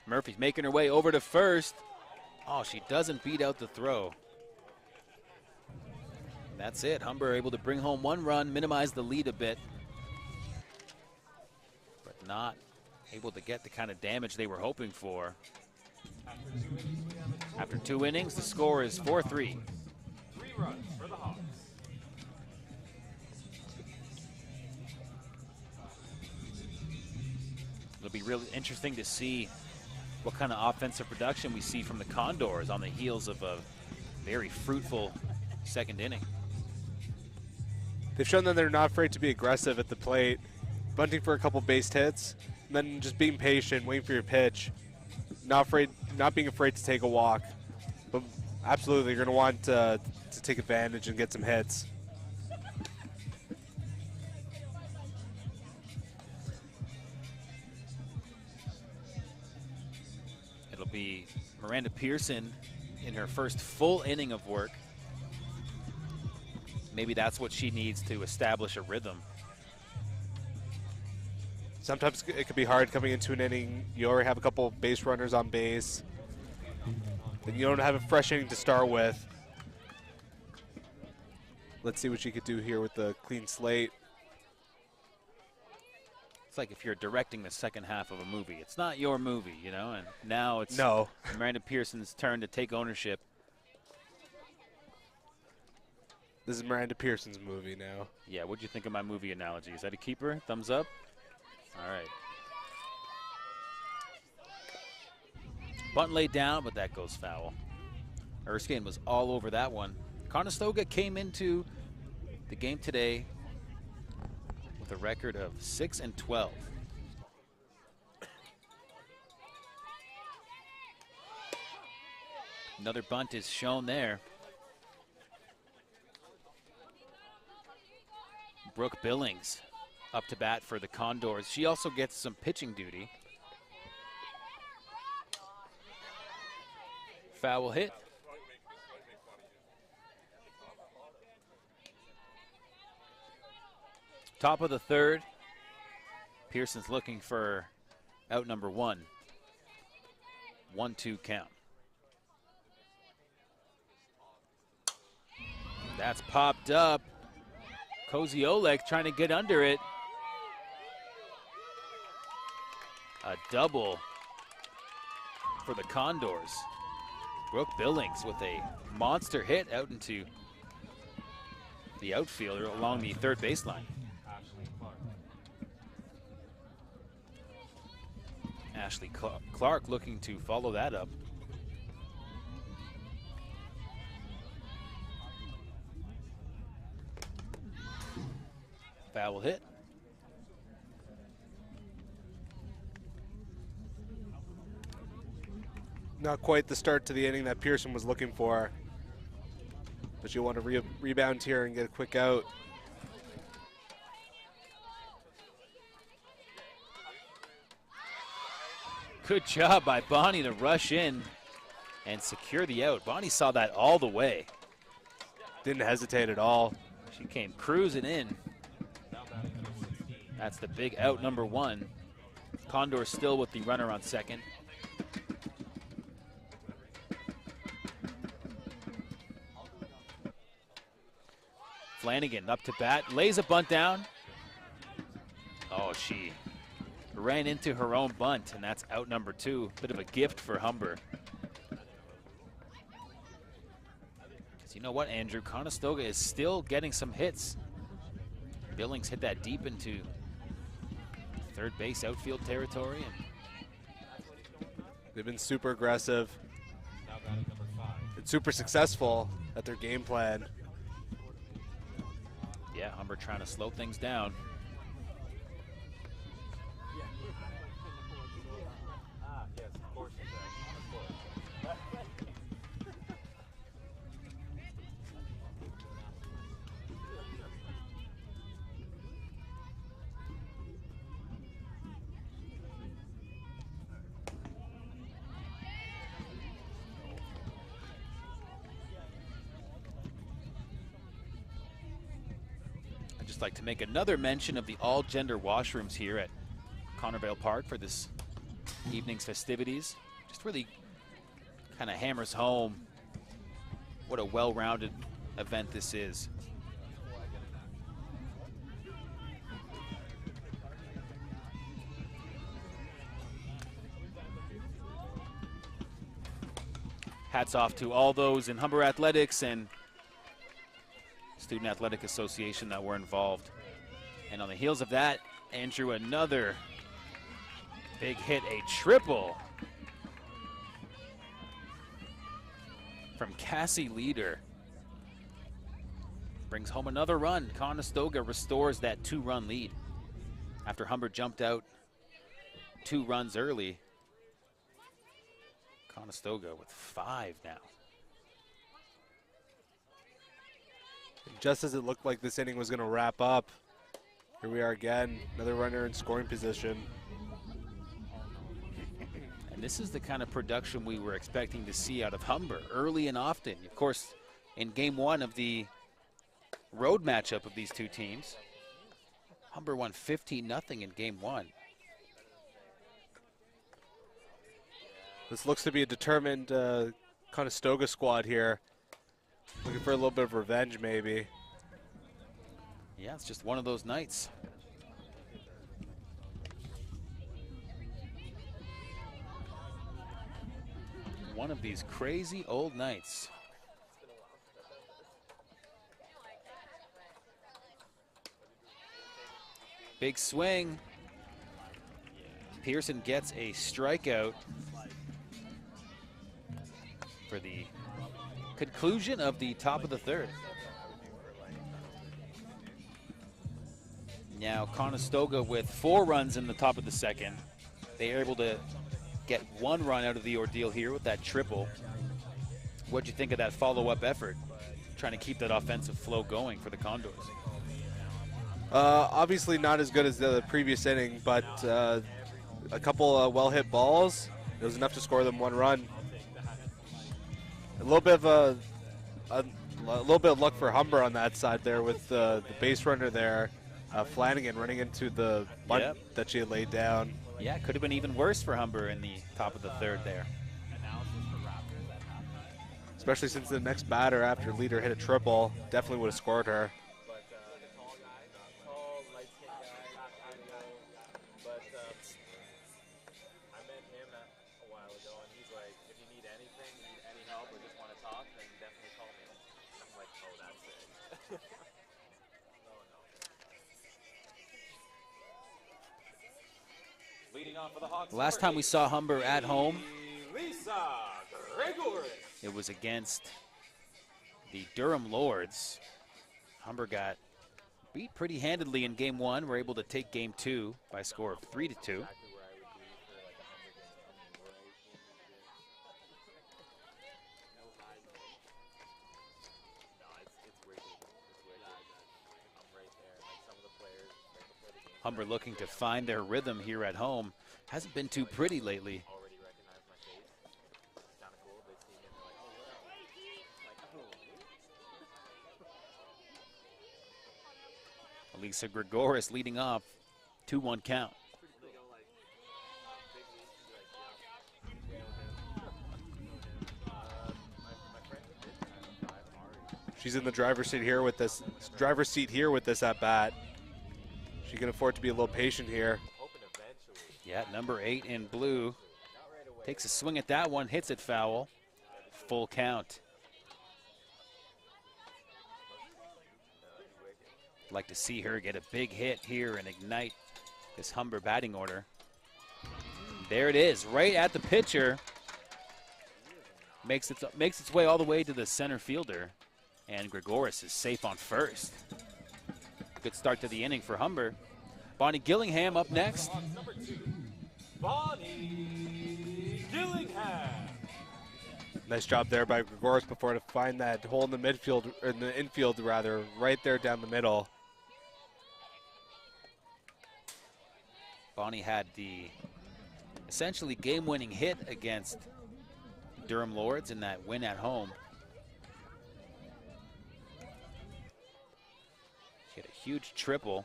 Murphy's making her way over to first. Oh, she doesn't beat out the throw. That's it. Humber able to bring home 1 run, minimize the lead a bit, but not able to get the kind of damage they were hoping for. After 2 innings, the score is 4-3. 3 runs for the Hawks. It'll be really interesting to see what kind of offensive production we see from the Condors on the heels of a very fruitful second inning. They've shown that they're not afraid to be aggressive at the plate, bunting for a couple base hits, and then just being patient, waiting for your pitch, not being afraid to take a walk. But absolutely, you're going to want to take advantage and get some hits. It'll be Miranda Pearson in her first full inning of work. Maybe that's what she needs to establish a rhythm. Sometimes it could be hard coming into an inning. You already have a couple base runners on base. Then you don't have a fresh inning to start with. Let's see what she could do here with the clean slate. It's like if you're directing the second half of a movie. It's not your movie, you know, and now it's No. Miranda Pearson's turn to take ownership. This is Miranda Pearson's movie now. Yeah, what'd you think of my movie analogy? Is that a keeper? Thumbs up? All right. Bunt laid down, but that goes foul. Erskine was all over that one. Conestoga came into the game today with a record of 6-12. Another bunt is shown there. Brooke Billings up to bat for the Condors. She also gets some pitching duty. Foul hit. Top of the third. Pearson's looking for out number 1. 1-2 count. That's popped up. Koziolek trying to get under it. A double for the Condors. Brooke Billings with a monster hit out into the outfielder along the third baseline. Ashley Clark looking to follow that up. Foul hit. Not quite the start to the inning that Pearson was looking for. But you want to rebound here and get a quick out. Good job by Bonnie to rush in and secure the out. Bonnie saw that all the way. Didn't hesitate at all. She came cruising in. That's the big out number 1. Condor still with the runner on second. Flanagan up to bat, lays a bunt down. Oh, she ran into her own bunt, and that's out number 2. Bit of a gift for Humber. So you know what, Andrew? Conestoga is still getting some hits. Billings hit that deep into third base outfield territory. And they've been super aggressive and super successful at their game plan. yeah, Humber trying to slow things down. I'd like to make another mention of the all-gender washrooms here at Connervale Park for this evening's festivities. Just really kind of hammers home what a well-rounded event this is. Hats off to all those in Humber Athletics and Student Athletic Association that were involved. And on the heels of that, Andrew, another big hit, a triple from Cassie Leader. Brings home another run. Conestoga restores that 2-run lead after Humber jumped out 2 runs early. Conestoga with 5 now. Just as it looked like this inning was going to wrap up, here we are again, another runner in scoring position. And this is the kind of production we were expecting to see out of Humber early and often. Of course, in game 1 of the road matchup of these two teams, Humber won 15-0 in game 1. This looks to be a determined Conestoga squad here. Looking for a little bit of revenge, maybe. Yeah, it's just one of those nights. One of these crazy old nights. Big swing. Pearson gets a strikeout for the conclusion of the top of the third. Now Conestoga with 4 runs in the top of the second. They are able to get 1 run out of the ordeal here with that triple. What'd you think of that follow-up effort? Trying to keep that offensive flow going for the Condors. Obviously not as good as the previous inning, but a couple well-hit balls. It was enough to score them 1 run. A little bit of a little bit of luck for Humber on that side there with the base runner there, Flanagan running into the bunt that she had laid down. Yeah, could have been even worse for Humber in the top of the third there. Especially since the next batter after Leader hit a triple, definitely would have scored her. Last time we saw Humber at home, it was against the Durham Lords. Humber got beat pretty handedly in game 1. We're able to take game 2 by a score of 3-2. Humber looking to find their rhythm here at home. Hasn't been too pretty lately. Elisa Gregoris leading off, 2-1 count. She's in the driver's seat here with this at bat. She can afford to be a little patient here. Yeah, number 8 in blue takes a swing at that one, hits it foul. Full count. Like to see her get a big hit here and ignite this Humber batting order. There it is, right at the pitcher. Makes its way all the way to the center fielder, and Gregoris is safe on first. Good start to the inning for Humber. Bonnie Gillingham up next. Number 2, Bonnie Gillingham. Nice job there by Gregoris before to find that hole in the midfield, or in the infield rather, right there down the middle. Bonnie had the essentially game-winning hit against Durham Lords in that win at home. She had a huge triple.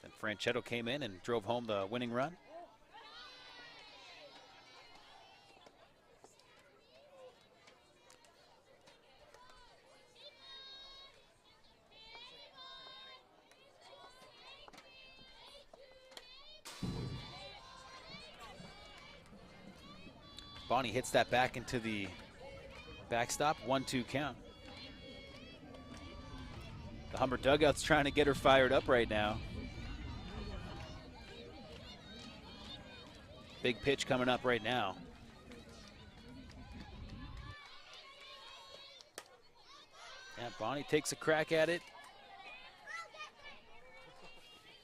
Then Franchetto came in and drove home the winning run. Bonnie hits that back into the backstop, 1-2 count. The Humber dugout's trying to get her fired up right now. Big pitch coming up right now. Yeah, Bonnie takes a crack at it.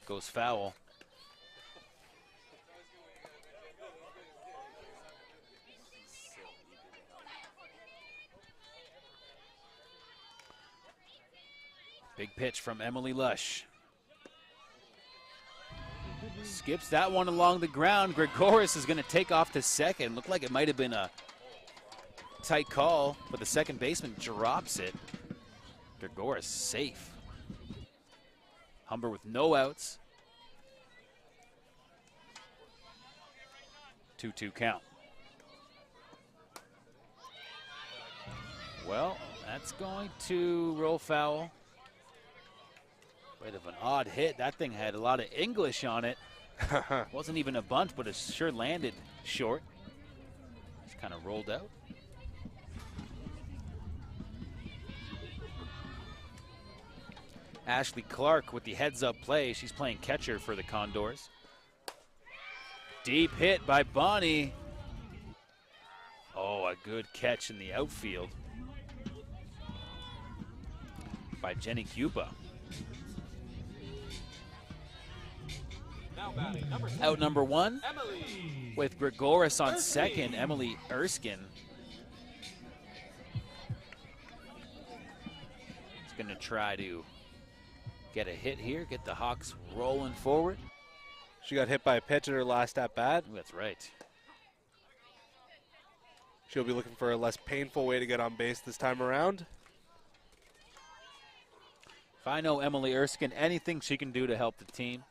Goes foul. Big pitch from Emily Lush. Skips that one along the ground. Gregoris is going to take off to second. Looked like it might have been a tight call, but the second baseman drops it. Gregoris safe. Humber with no outs. 2-2 count. Well, that's going to roll foul. Bit of an odd hit. That thing had a lot of English on it. Wasn't even a bunt, but it sure landed short. Just kind of rolled out. Ashley Clark with the heads-up play. She's playing catcher for the Condors. Deep hit by Bonnie. Oh, a good catch in the outfield by Jenny Cuba. Now batting number 2. Out number 1 Emily. with Gregoris on second, Emily Erskine. Is going to try to get a hit here, get the Hawks rolling forward. She got hit by a pitch in her last at-bat. Ooh, that's right. She'll be looking for a less painful way to get on base this time around. If I know Emily Erskine, anything she can do to help the team.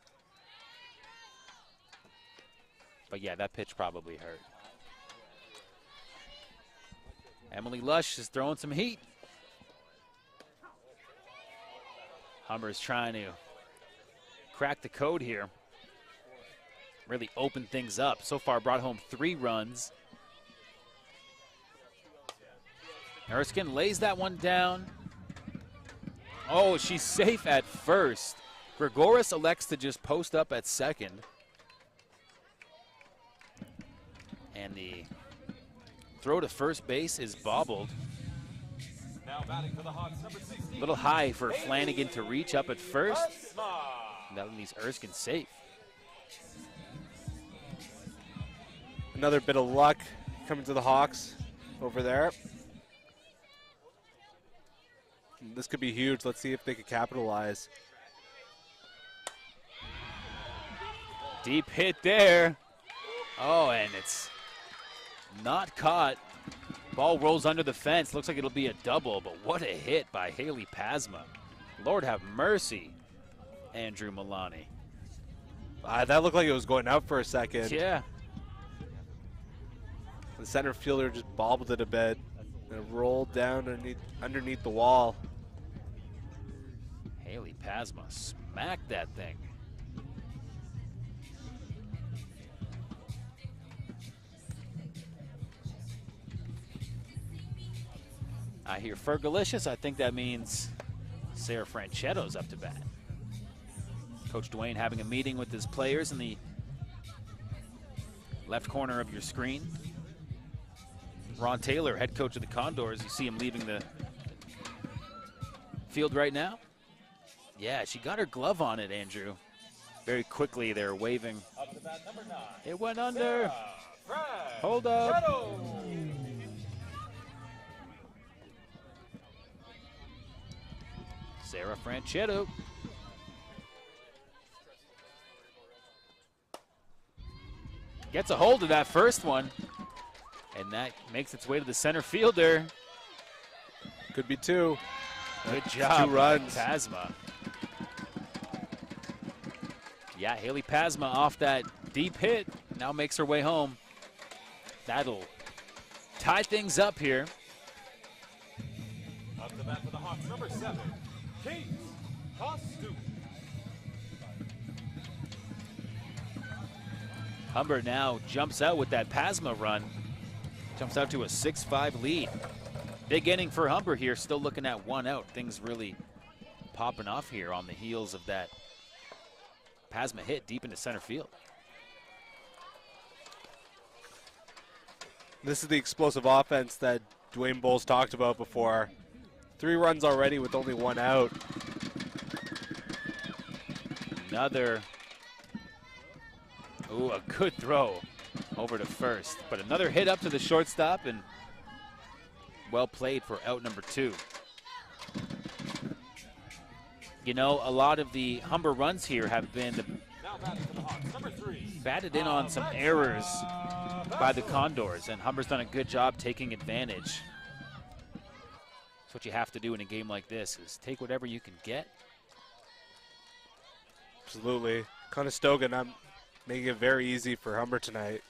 But yeah, that pitch probably hurt. Emily Lush is throwing some heat. Humber's trying to crack the code here. Really open things up. So far brought home 3 runs. Erskine lays that one down. Oh, she's safe at first. Gregoris elects to just post up at second. And the throw to first base is bobbled. Now batting for the Hawks, number 16. A little high for Flanagan to reach up at first. Asma. That leaves Erskine safe. Another bit of luck coming to the Hawks over there. This could be huge. Let's see if they could capitalize. Deep hit there. Oh, and it's not caught. Ball rolls under the fence. Looks like it'll be a double, but what a hit by Haley Pasma. Lord have mercy, Andrew Milani. That looked like it was going out for a second. Yeah. The center fielder just bobbled it a bit and it rolled down underneath the wall. Haley Pasma smacked that thing. I hear Fergalicious. I think that means Sarah Franchetto's up to bat. Coach Dwayne having a meeting with his players in the left corner of your screen. Ron Taylor, head coach of the Condors. You see him leaving the field right now. Yeah, she got her glove on it, Andrew. Very quickly, they're waving. Up to bat number 9. It went under. Fred. Hold up. Fredo. Sarah Franchetto. Gets a hold of that first one. And that makes its way to the center fielder. Could be 2. Good That's job, 2 runs. Pasma. Yeah, Haley Pasma off that deep hit now makes her way home. That'll tie things up here. Up to bat for the Hawks, number 7. Kate Costu. Humber now jumps out with that Pasma run. Jumps out to a 6-5 lead. Big inning for Humber here, still looking at 1 out. Things really popping off here on the heels of that Pasma hit deep into center field. This is the explosive offense that Dwayne Bowles talked about before. 3 runs already with only 1 out. Another, ooh, a good throw over to first. But another hit up to the shortstop and well played for out number 2. You know, a lot of the Humber runs here have been Now batting for the Hawks, number 3. batted in on some errors by the Condors, and Humber's done a good job taking advantage. That's what you have to do in a game like this, is take whatever you can get. Absolutely. Conestoga not making it very easy for Humber tonight.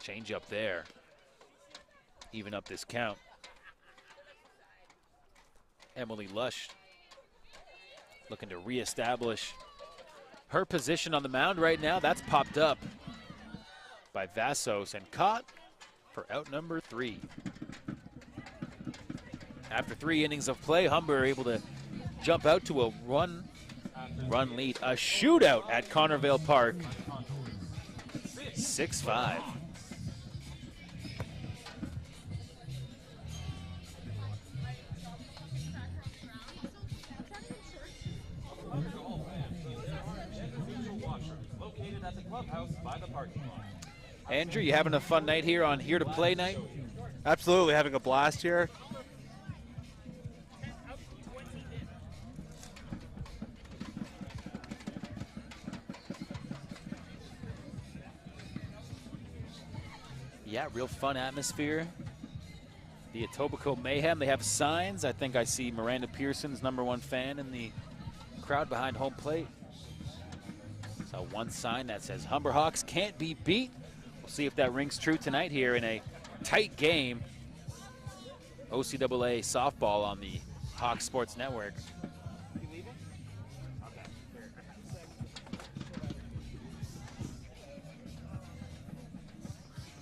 Change up there. Even up this count. Emily Lush looking to reestablish her position on the mound right now. That's popped up by Vassos and caught for out number 3. After 3 innings of play, Humber able to jump out to a run lead. A shootout at Connervale Park. 6-5. Located at the clubhouse by the parking lot. Andrew, you having a fun night here on Here to Play night? Absolutely, having a blast here. Yeah, real fun atmosphere. The Etobicoke Mayhem, they have signs. I think I see Miranda Pearson's #1 fan in the crowd behind home plate. So one sign that says Humber Hawks can't be beat. We'll see if that rings true tonight here in a tight game. OCAA softball on the Hawks Sports Network.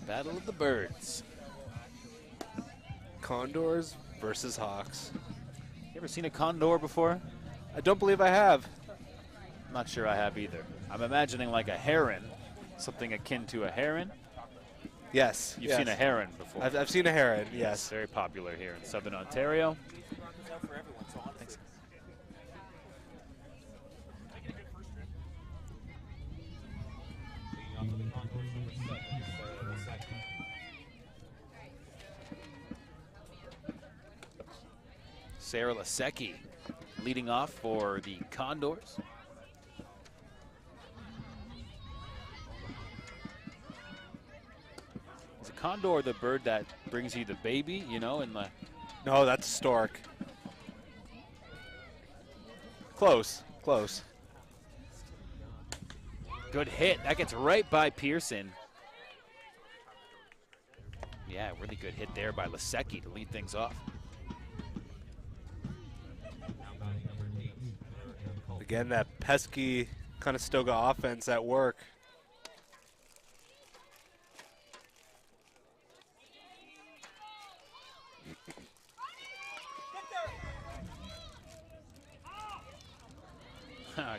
Battle of the Birds. Condors versus Hawks. You ever seen a condor before? I don't believe I have. I'm not sure I have either. I'm imagining like a heron, something akin to a heron. Yes. You've seen a heron before. I've seen a heron, yes. Very popular here in Southern Ontario. Sarah Lasecki leading off for the Condors. Is a condor the bird that brings you the baby, you know, in the... No, that's a stork. Close, close. Good hit. That gets right by Pearson. Yeah, really good hit there by Lasecki to lead things off. Again, that pesky Conestoga offense at work.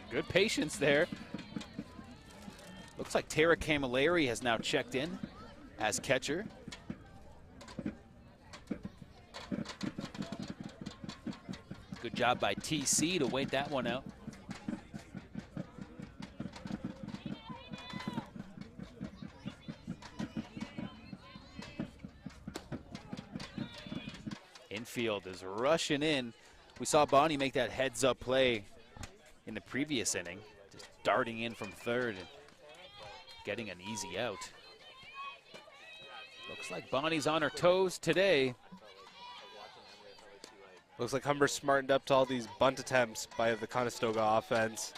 Good patience there. Looks like Tara Camilleri has now checked in as catcher. Good job by TC to wait that one out. Infield is rushing in. We saw Bonnie make that heads-up play in the previous inning, just darting in from third and getting an easy out. Looks like Bonnie's on her toes today. Looks like Humber smartened up to all these bunt attempts by the Conestoga offense.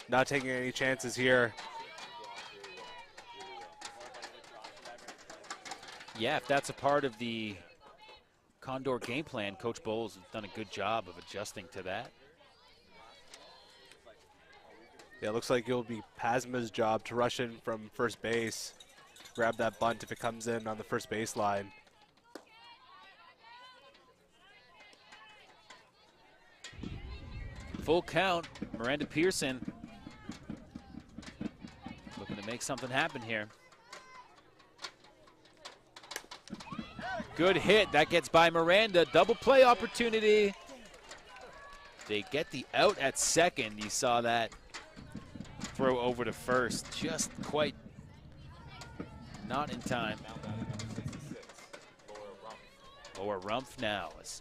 Not taking any chances here. Yeah, if that's a part of the Condor game plan, Coach Bowles has done a good job of adjusting to that. Yeah, it looks like it'll be Pasma's job to rush in from first base, to grab that bunt if it comes in on the first base line. Full count, Miranda Pearson looking to make something happen here. Good hit, that gets by Miranda, double play opportunity. They get the out at second, you saw that throw over to first, just quite not in time. Lower Rumpf now is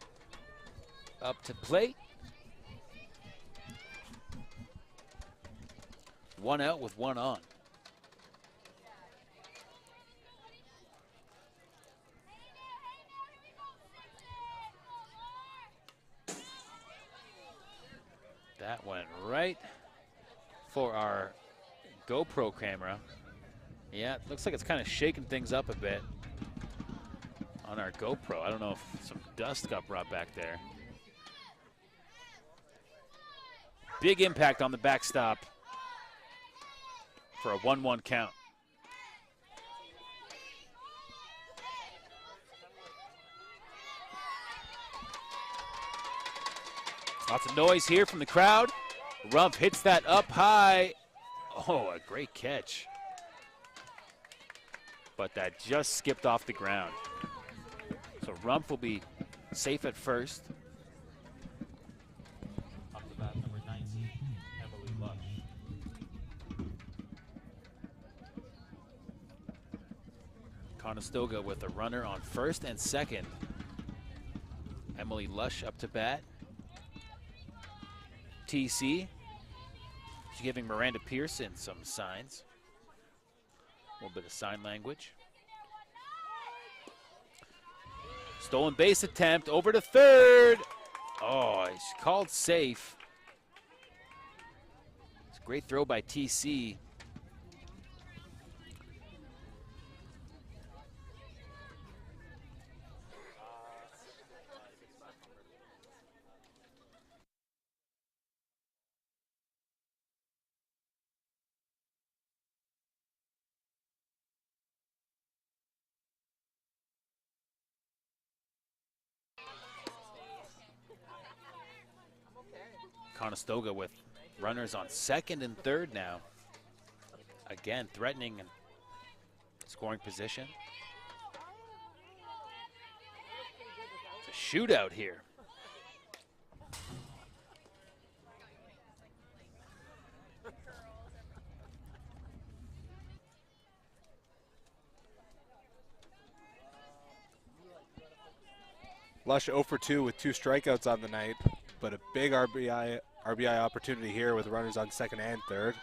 up to plate. One out with one on. That went right for our GoPro camera Yeah, it looks like it's kind of shaking things up a bit on our GoPro. I don't know if some dust got brought back there. Big impact on the backstop for a 1-1 count. Lots of noise here from the crowd. Rumpf hits that up high. Oh, a great catch. But that just skipped off the ground. So Rumpf will be safe at first. Up to bat, number 19, Emily Lush. Conestoga with a runner on first and second. Emily Lush up to bat. TC. She's giving Miranda Pearson some signs. A little bit of sign language. Stolen base attempt over to third. Oh, it's called safe. It's a great throw by TC. Conestoga with runners on second and third now. Again, threatening and scoring position. It's a shootout here. Lush 0 for 2 with 2 strikeouts on the night, but a big RBI opportunity here with runners on second and third.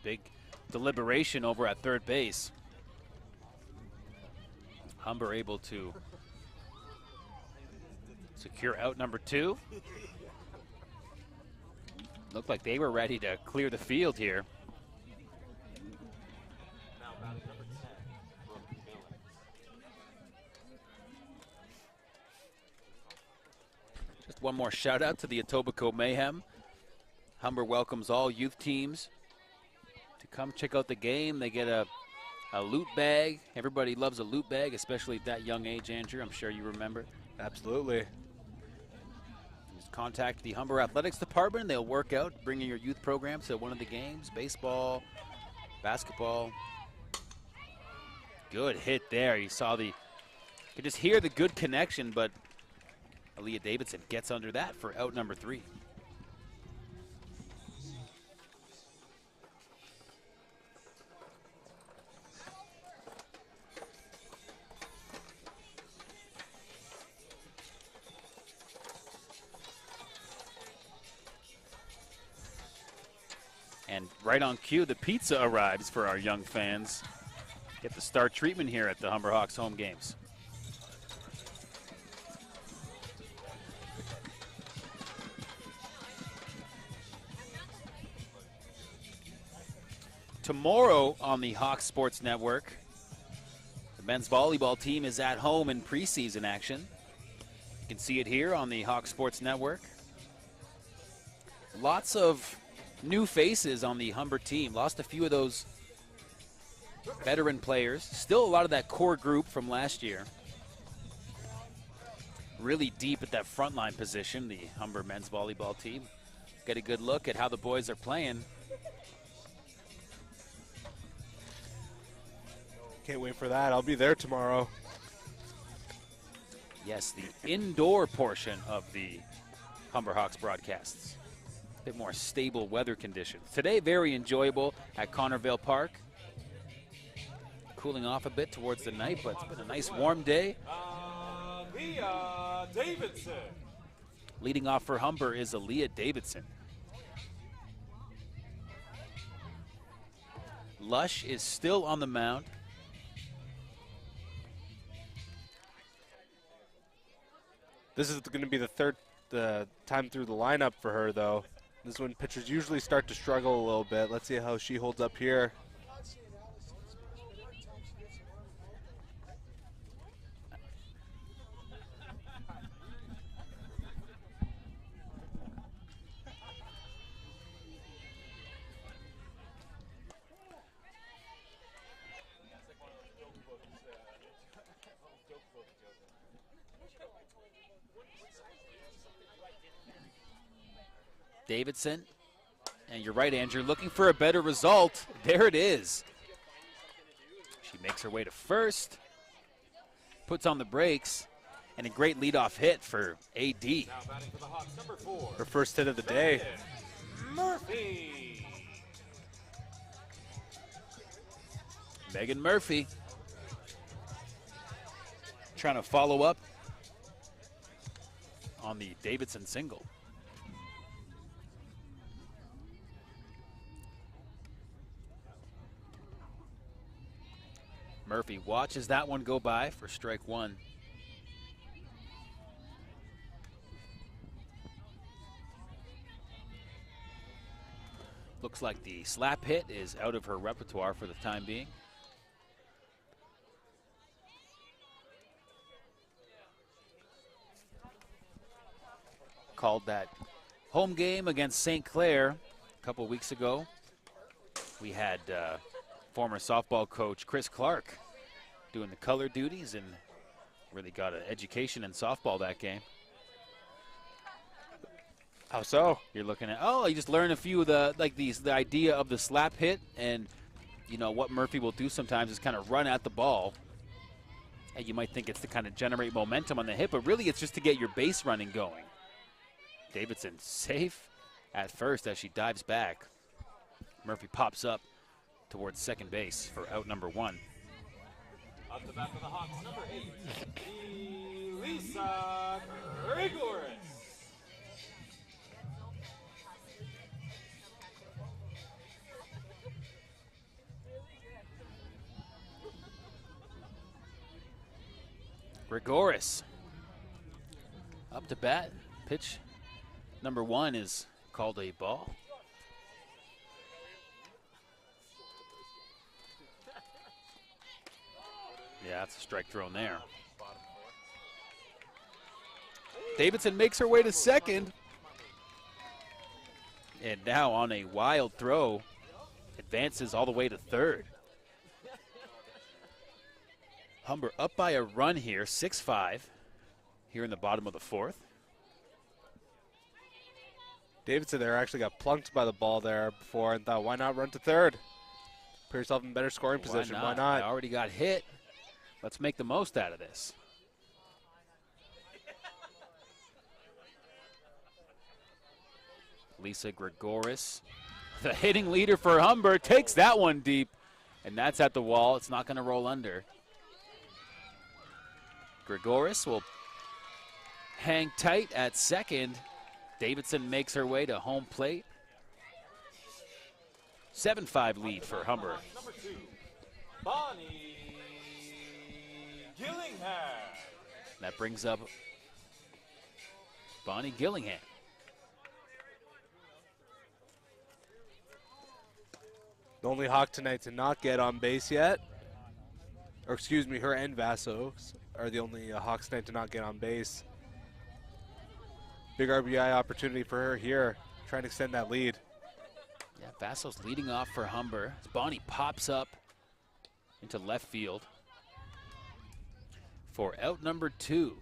Big deliberation over at third base. Humber able to secure out number 2. Looked like they were ready to clear the field here. Now batting number 10, Brooke Billings. Just one more shout out to the Etobicoke Mayhem. Humber welcomes all youth teams to come check out the game. They get a loot bag. Everybody loves a loot bag, especially at that young age, Andrew. I'm sure you remember. Absolutely. Just contact the Humber Athletics Department. They'll work out bringing your youth program to one of the games, baseball, basketball. Good hit there. You saw you could just hear the good connection, but Aaliyah Davidson gets under that for out number 3. And right on cue, the pizza arrives for our young fans. Get the star treatment here at the Humber Hawks home games. Tomorrow on the Hawks Sports Network, the men's volleyball team is at home in preseason action. You can see it here on the Hawks Sports Network. Lots of new faces on the Humber team. Lost a few of those veteran players. Still a lot of that core group from last year. Really deep at that frontline position, the Humber men's volleyball team. Get a good look at how the boys are playing. Can't wait for that. I'll be there tomorrow. Yes, the indoor portion of the Humber Hawks broadcasts. A bit more stable weather conditions. Today, very enjoyable at Connervale Park. Cooling off a bit towards the night, but it's been a nice warm day. Aaliyah Davidson. Leading off for Humber is Aaliyah Davidson. Lush is still on the mound. This is going to be the third time through the lineup for her, though. This is when pitchers usually start to struggle a little bit. Let's see how she holds up here. Davidson, and you're right, Andrew, looking for a better result. There it is. She makes her way to first, puts on the brakes, and a great leadoff hit for AD. Now batting for the Hawks, number 4. Her first hit of the day. Murphy. Megan Murphy trying to follow up on the Davidson single. Murphy watches that one go by for strike one. Looks like the slap hit is out of her repertoire for the time being. Called that home game against St. Clair a couple weeks ago. We had former softball coach Chris Clark doing the color duties and really got an education in softball that game. How so? You're looking at, oh, you just learn a few of the idea of the slap hit, and you know what Murphy will do sometimes is kind of run at the ball. And you might think it's to kind of generate momentum on the hit, but really it's just to get your base running going. Davidson safe at first as she dives back. Murphy pops up towards second base for out number 1. Up the bat for the Hawks, number 8, Elisa Gregoris. Gregoris up to bat. Pitch number 1 is called a ball. Yeah, that's a strike thrown there. Davidson makes her way to second. And now on a wild throw, advances all the way to third. Humber up by a run here, 6-5, here in the bottom of the 4th. Davidson there actually got plunked by the ball there before and thought, why not run to third? Put yourself in better scoring position. Why not? I already got hit. Let's make the most out of this. Lisa Gregoris, the hitting leader for Humber, takes that one deep, and that's at the wall. It's not going to roll under. Gregoris will hang tight at second. Davidson makes her way to home plate. 7-5 lead for Humber. Number 2, Bonnie Gillingham. That brings up Bonnie Gillingham. The only Hawk tonight to not get on base yet. Or excuse me, her and Vassos are the only Hawks tonight to not get on base. Big RBI opportunity for her here. Trying to extend that lead. Yeah, Vassos leading off for Humber. As Bonnie pops up into left field for out number 2.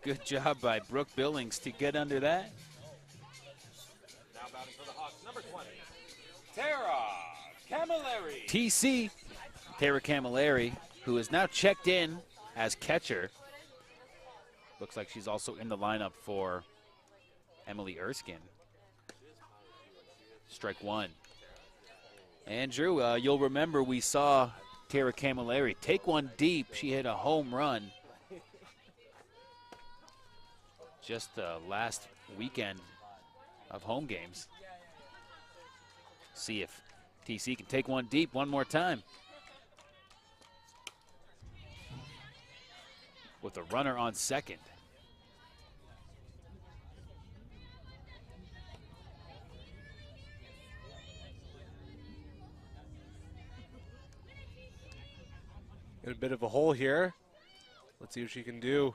Good job by Brooke Billings to get under that. Now batting for the Hawks, number 20, Tara Camilleri. TC, Tara Camilleri, who is now checked in as catcher. Looks like she's also in the lineup for Emily Erskine. Strike 1. Andrew, you'll remember we saw Tara Camilleri take one deep. She hit a home run just last weekend of home games. See if TC can take one deep one more time. with a runner on second. In a bit of a hole here. Let's see what she can do.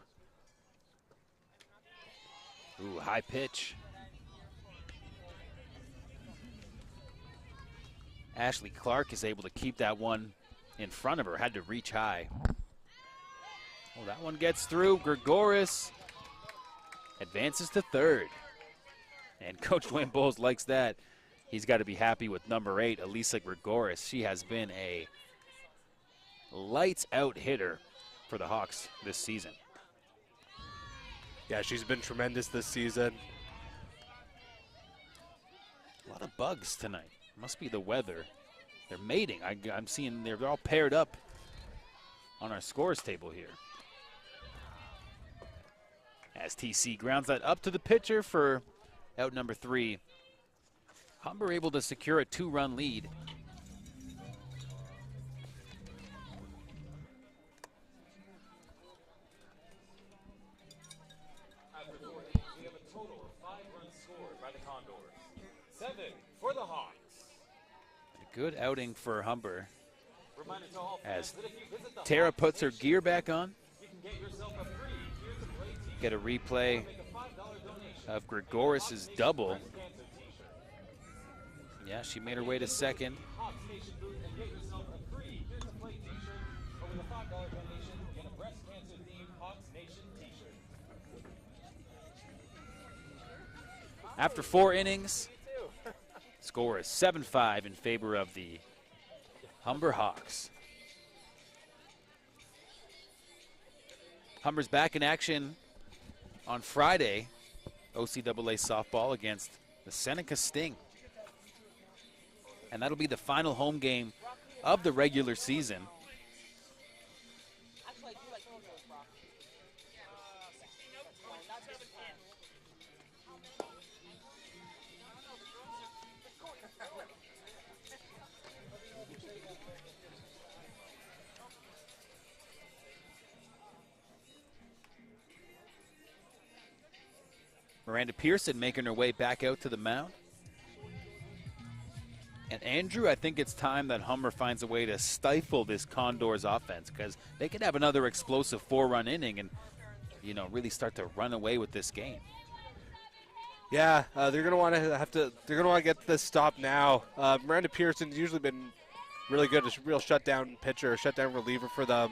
Ooh, high pitch. Ashley Clark is able to keep that one in front of her. Had to reach high. Oh, that one gets through. Gregoris advances to third. And Coach Dwayne Bowles likes that. He's got to be happy with number 8, Elisa Gregoris. She has been a lights-out hitter for the Hawks this season. Yeah, she's been tremendous this season. A lot of bugs tonight. Must be the weather. They're mating. I'm seeing they're all paired up on our scores table here. As TC grounds that up to the pitcher for out number 3. Humber able to secure a 2-run lead. After 4 innings, we have a total of 5 runs scored by the Condors. 7 for the Hawks. A good outing for Humber Reminder to all as fans that if you visit the Tara Hawks puts her station, gear back on. you can get yourself a free Here to Play t-shirt. Get a replay Make a $5 donation. of Gregoris's double. Breast cancer t-shirt. Yeah, she made her way to second. Hawks Nation booth and get yourself a free Here to Play t-shirt. Or with a $5 donation, get a breast cancer themed Hawks Nation t-shirt. After 4 innings, score is 7-5 in favor of the Humber Hawks. Humber's back in action on Friday, OCAA softball against the Seneca Sting. And that'll be the final home game of the regular season. Miranda Pearson making her way back out to the mound. And Andrew, I think it's time that Humber finds a way to stifle this Condors offense, because they could have another explosive 4-run inning and, you know, really start to run away with this game. Yeah, they're gonna want to get this stop now. Miranda Pearson's usually been really good, a real shutdown pitcher, shutdown reliever for them.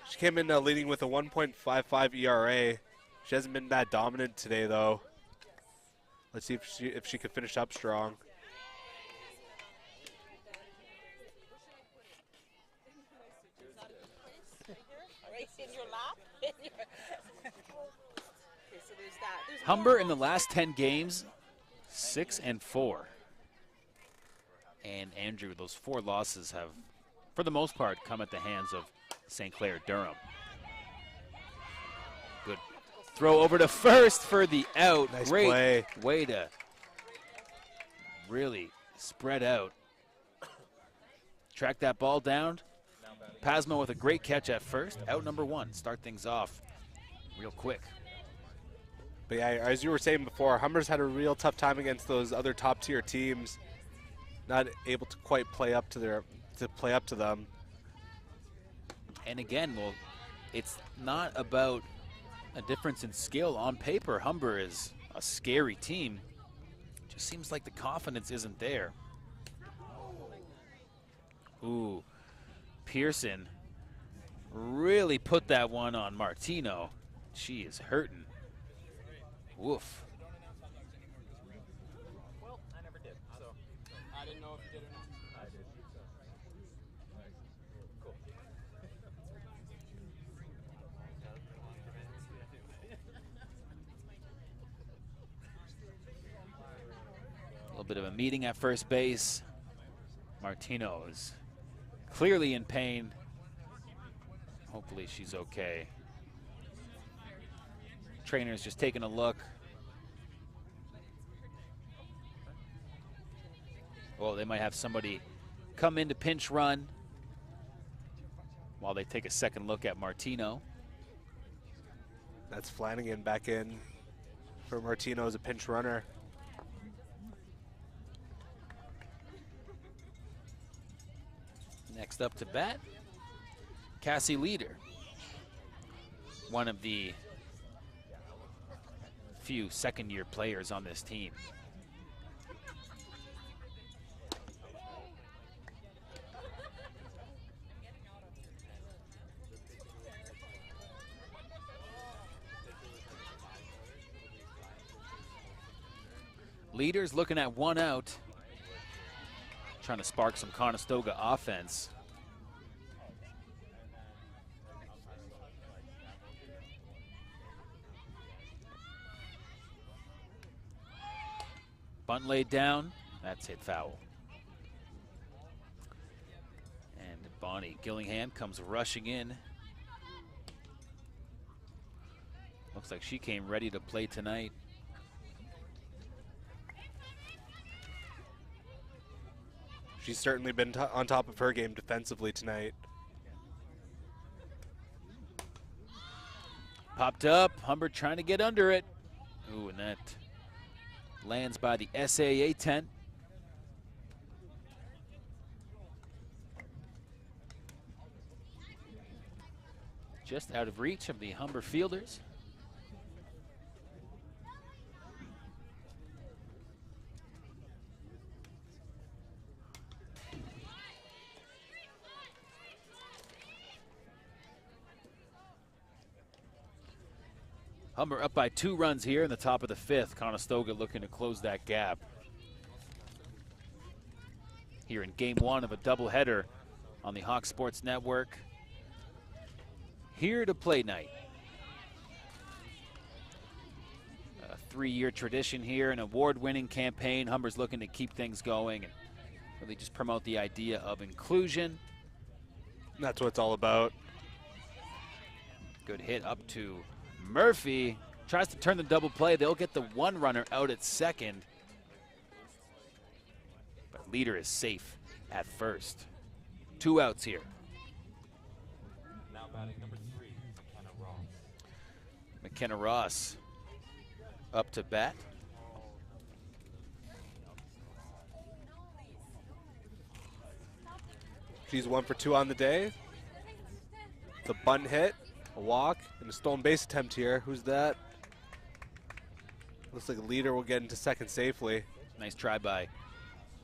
She came in leading with a 1.55 ERA. She hasn't been that dominant today, though. Let's see if she could finish up strong. Right in your lap. Okay, so there's that. There's Humber in the last 10 games, 6-4. And Andrew, those 4 losses have, for the most part, come at the hands of St. Clair Durham. Good throw over to first for the out. Nice Great play. Way to really spread out. Track that ball down. Pasmo with a great catch at first. Out number 1. Start things off real quick. But yeah, as you were saying before, Humber's had a real tough time against those other top-tier teams. Not able to quite play up to them. And again, well, it's not about a difference in skill. On paper, Humber is a scary team. Just seems like the confidence isn't there. Ooh, Pearson really put that one on Martino. She is hurting. Woof. Well, I never did, so I didn't know if you did or not. I did. Cool. A little bit of a meeting at first base. Martino is clearly in pain. Hopefully she's okay. Trainer's just taking a look. Well, they might have somebody come in to pinch run while they take a second look at Martino. That's Flanagan back in for Martino as a pinch runner. Next up to bat, Cassie Leader. One of the few second-year players on this team. Leaders looking at 1 out, trying to spark some Conestoga offense. Bunt laid down, that's hit foul. And Bonnie Gillingham comes rushing in. Looks like she came ready to play tonight. She's certainly been on top of her game defensively tonight. Popped up, Humbert trying to get under it. Ooh, and that lands by the SAA tent. Just out of reach of the Humber fielders. Humber up by 2 runs here in the top of the 5th. Conestoga looking to close that gap. Here in game 1 of a doubleheader on the Hawk Sports Network. Here to play night. A 3-year tradition here, an award-winning campaign. Humber's looking to keep things going and really just promote the idea of inclusion. That's what it's all about. Good hit up to Murphy. Tries to turn the double play. They'll get the 1 runner out at second. But Leader is safe at first. 2 outs here. Now batting number 3, McKenna Ross. McKenna Ross up to bat. She's 1 for 2 on the day. The bunt hit, a walk, and a stolen base attempt here. Who's that? Looks like a Leader will get into second safely. Nice try by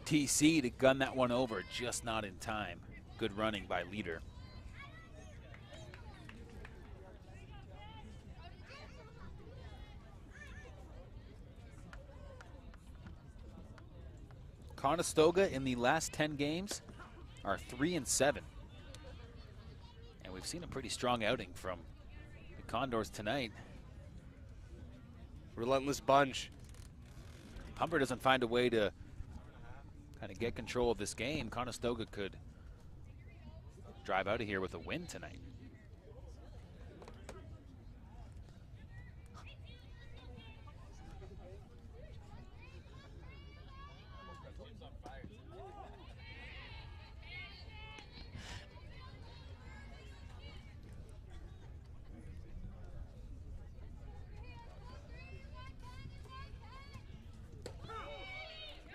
TC to gun that one over, just not in time. Good running by Leader. Conestoga in the last 10 games are 3-7. And we've seen a pretty strong outing from the Condors tonight. Relentless bunch. Humber doesn't find a way to kind of get control of this game. Conestoga could drive out of here with a win tonight.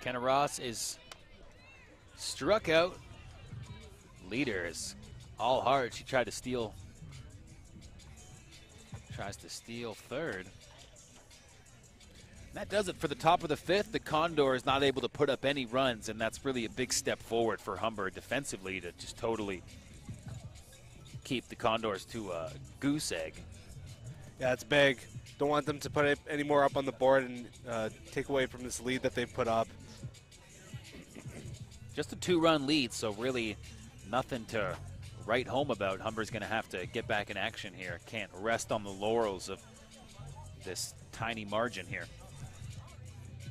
Kenna Ross is struck out. Leader is all hard. She tried to steal. Tries to steal third. And that does it for the top of the 5th. The Condor is not able to put up any runs, and that's really a big step forward for Humber defensively to just totally keep the Condors to a goose egg. Yeah, it's big. Don't want them to put any more up on the board and take away from this lead that they've put up. Just a 2-run lead, so really nothing to write home about. Humber's going to have to get back in action here. Can't rest on the laurels of this tiny margin here.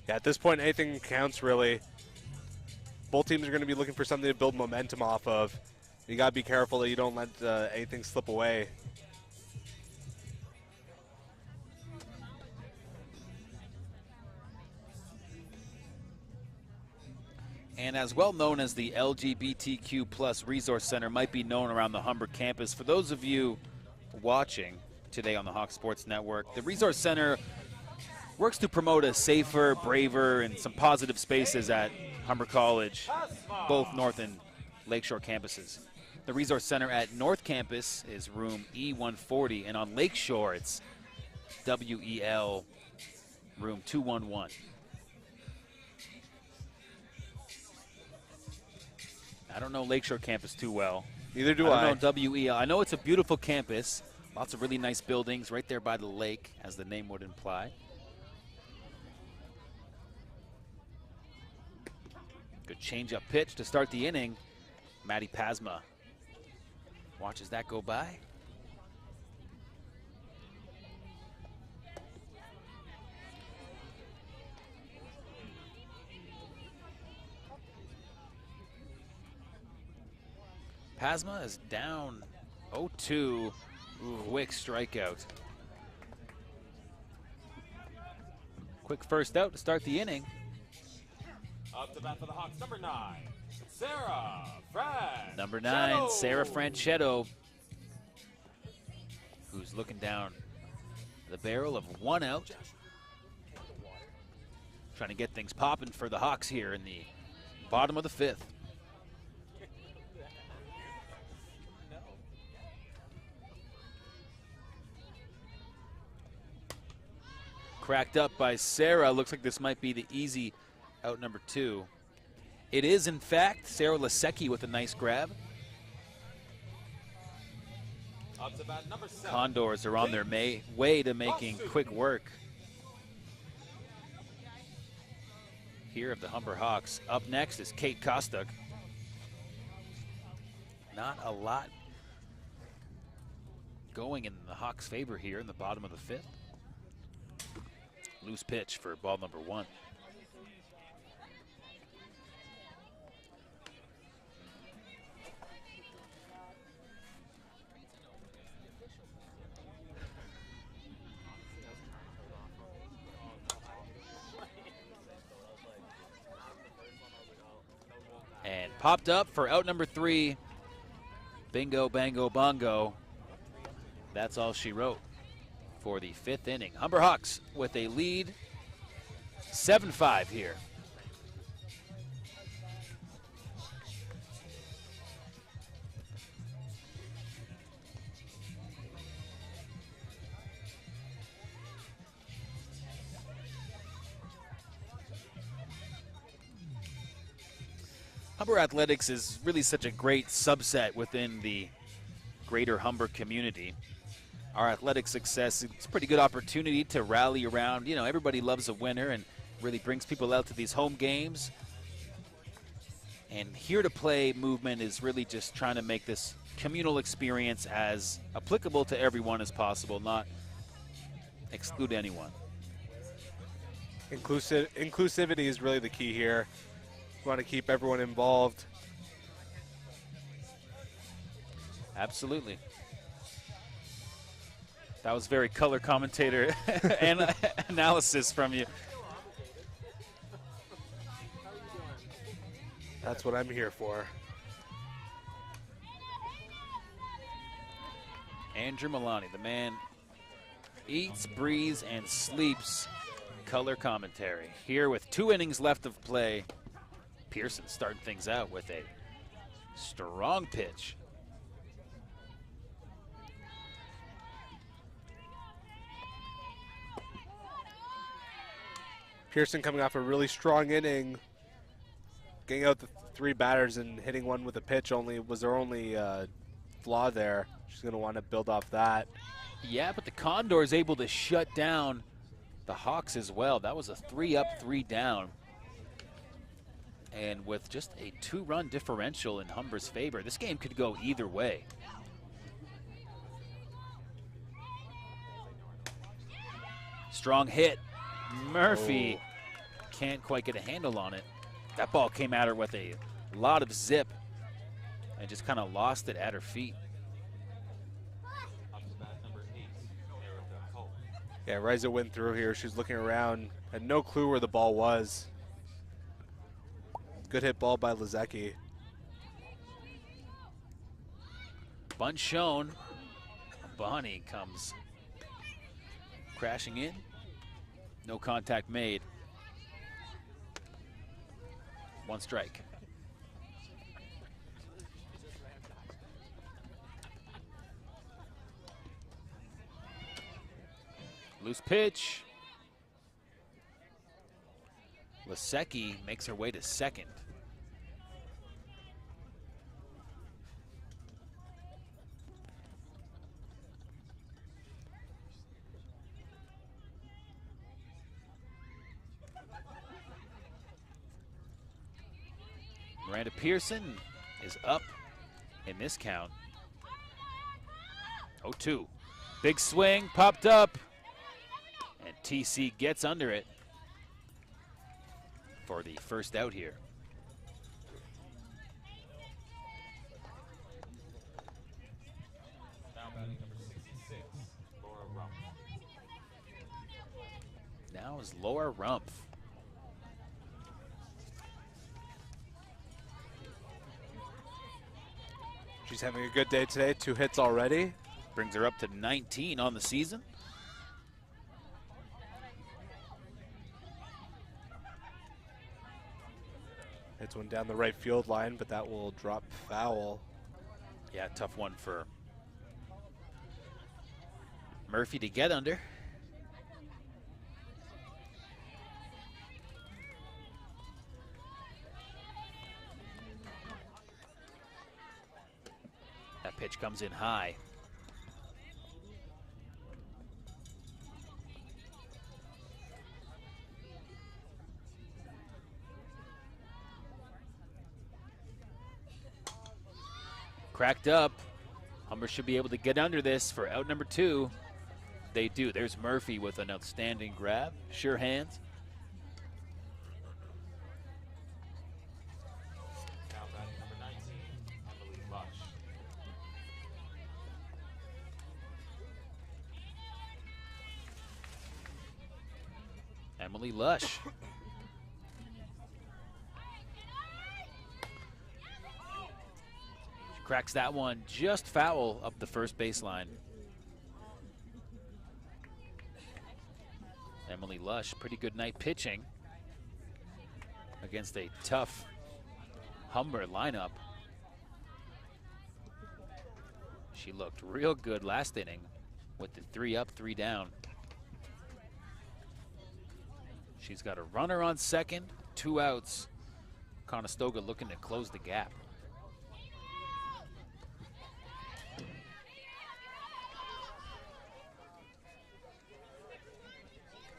Yeah, at this point, anything counts, really. Both teams are going to be looking for something to build momentum off of. You got to be careful that you don't let anything slip away. And as well known as the LGBTQ+ Resource Center might be known around the Humber campus, for those of you watching, today on the Hawk Sports Network. The Resource Center works to promote a safer, braver, and some positive spaces at Humber College, both North and Lakeshore campuses. The Resource Center at North Campus is room E140, and on Lakeshore it's WEL room 211. I don't know Lakeshore campus too well. Neither do I. I don't know WEL. I know it's a beautiful campus. Lots of really nice buildings right there by the lake, as the name would imply. Good change-up pitch to start the inning. Matty Pasma watches that go by. Pasma is down 0-2. Quick strikeout. Quick first out to start the inning. Up to bat for the Hawks, number 9, Sarah Franchetto. Number 9, Sarah Franchetto, who's looking down the barrel of 1 out. Trying to get things popping for the Hawks here in the bottom of the 5th. Cracked up by Sarah. Looks like this might be the easy out number 2. It is, in fact, Sarah Lasecki with a nice grab. Up to bat, number 7. Condors are on their way to making quick work here of the Humber Hawks. Up next is Kate Kostuk. Not a lot going in the Hawks' favor here in the bottom of the 5th. Loose pitch for ball number 1. And popped up for out number 3. Bingo, bango, bongo. That's all she wrote for the 5th inning. Humber Hawks with a lead, 7-5 here. Humber Athletics is really such a great subset within the greater Humber community. Our athletic success, it's a pretty good opportunity to rally around. You know, everybody loves a winner and really brings people out to these home games. And Here to Play movement is really just trying to make this communal experience as applicable to everyone as possible, not exclude anyone. Inclusivity is really the key here. We want to keep everyone involved. Absolutely. That was very color commentator and analysis from you. That's what I'm here for. Andrew Milani, the man eats, breathes, and sleeps color commentary. Here with 2 innings left of play, Pearson starting things out with a strong pitch. Pearson coming off a really strong inning, getting out the 3 batters and hitting one with a pitch was their only flaw there. She's going to want to build off that. Yeah, but the Condors able to shut down the Hawks as well. That was a 3 up, 3 down. And with just a 2-run differential in Humber's favor, this game could go either way. Strong hit. Murphy can't quite get a handle on it. That ball came at her with a lot of zip and just kind of lost it at her feet. Up to bat, number 8, Erica Cole. Yeah, Riza went through here. She's looking around, had no clue where the ball was. Good hit ball by Lazecki. Bunt shown. Bonnie comes crashing in. No contact made. 1 strike. Loose pitch. Lisecki makes her way to second. Miranda Pearson is up in this count. 0-2. Big swing, popped up, and TC gets under it for the first out here. Now batting number 66, Laura Rumpf. Now is Laura Rumpf. She's having a good day today. 2 hits already. Brings her up to 19 on the season. Hits one down the right field line, but that will drop foul. Yeah, tough one for Murphy to get under. That pitch comes in high. Cracked up. Humber should be able to get under this for out number 2. They do. There's Murphy with an outstanding grab. Sure hands. Now batting number 19, Emily Lush. Emily Lush. She cracks that one just foul up the first baseline. Emily Lush, pretty good night pitching against a tough Humber lineup. She looked real good last inning with the 3 up, 3 down. She's got a runner on second, 2 outs. Conestoga looking to close the gap.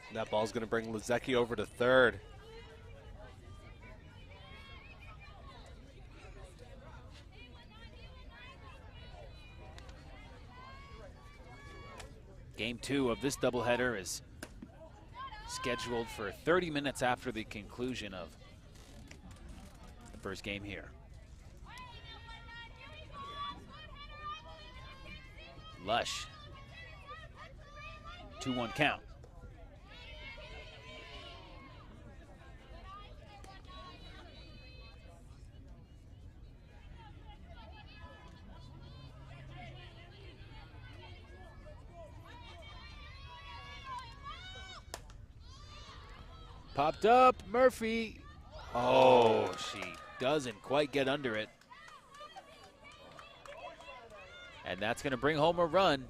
And that ball's going to bring Lisecki over to third. Game 2 of this doubleheader is scheduled for 30 minutes after the conclusion of the first game here. Lush. 2-1 count. Popped up, Murphy. Oh, she doesn't quite get under it. And that's going to bring home a run.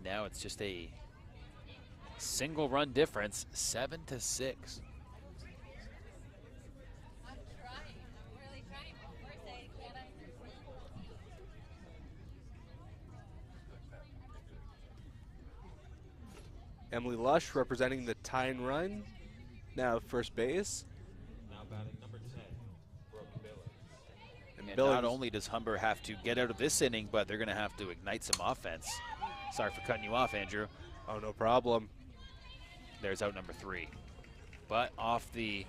Now it's just a single run difference, 7-6. I'm really trying. First I get under. Emily Lush representing the Tyne Run, now at first base. Now batting number 10, Brooke Billings. And Billings- not only does Humber have to get out of this inning, but they're going to have to ignite some offense. Sorry for cutting you off, Andrew. Oh, no problem. There's out number 3. But off the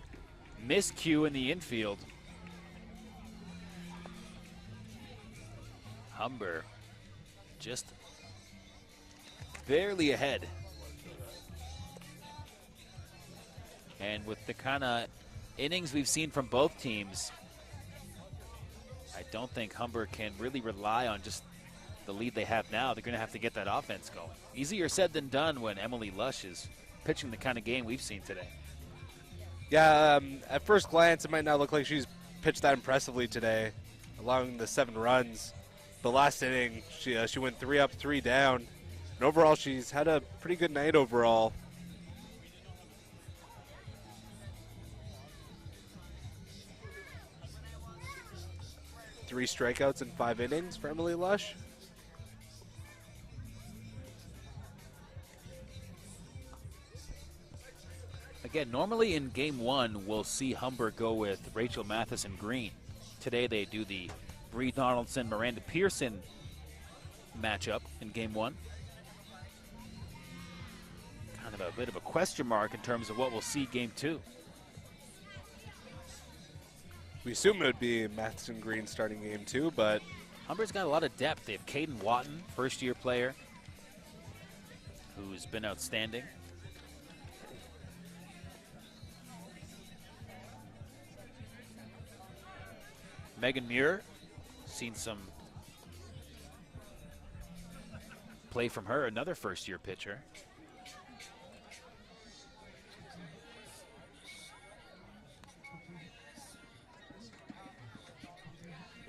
miscue in the infield, Humber just barely ahead. And with the kind of innings we've seen from both teams, I don't think Humber can really rely on just the lead they have now, they're going to have to get that offense going. Easier said than done when Emily Lush is pitching the kind of game we've seen today. Yeah, at first glance, it might not look like she's pitched that impressively today, allowing the 7 runs. The last inning, she went 3 up, 3 down. And overall, she's had a pretty good night overall. Three strikeouts in 5 innings for Emily Lush. Again, normally in game 1, we'll see Humber go with Rachel Matheson Green. Today they do the Bree Donaldson, Miranda Pearson matchup in game 1. Kind of a bit of a question mark in terms of what we'll see game 2. We assume it would be Matheson Green starting game 2, but Humber's got a lot of depth. They have Caden Watton, first-year player, who's been outstanding. Megan Muir, seen some play from her, another first-year pitcher.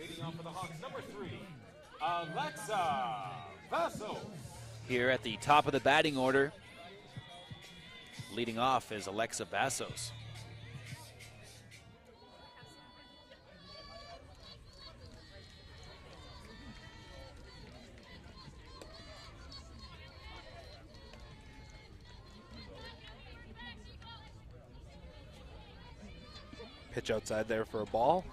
Leading on for the Hawks, number 3, Alexa Vaso. Here at the top of the batting order, leading off is Alexa Bassos. pitch outside there for a ball.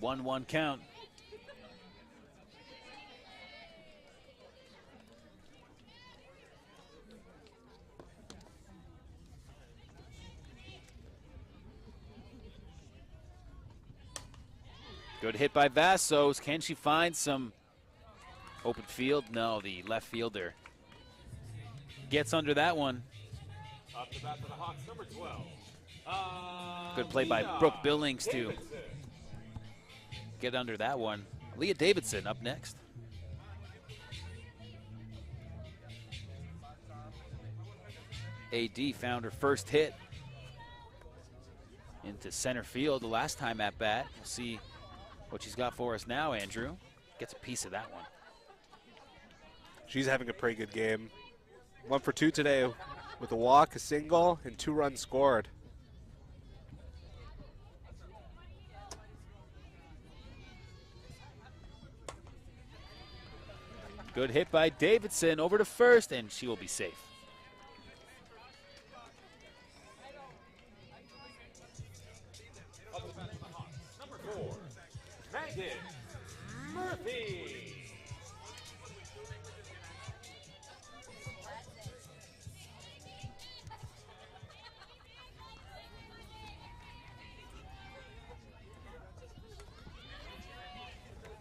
One count. Good hit by Vassos. Can she find some open field? No, the left fielder gets under that one. Up to bat for the Hawks, number 12. Good play by Brooke Billings to get under that one. Leah Davidson up next. AD found her first hit into center field the last time at bat. We'll see what she's got for us now, Andrew. Gets a piece of that one. She's having a pretty good game. 1 for 2 today with a walk, a single, and 2 runs scored. Good hit by Davidson over to first, and she will be safe. Up to bat for the Hawks, number 4, Megan Murphy.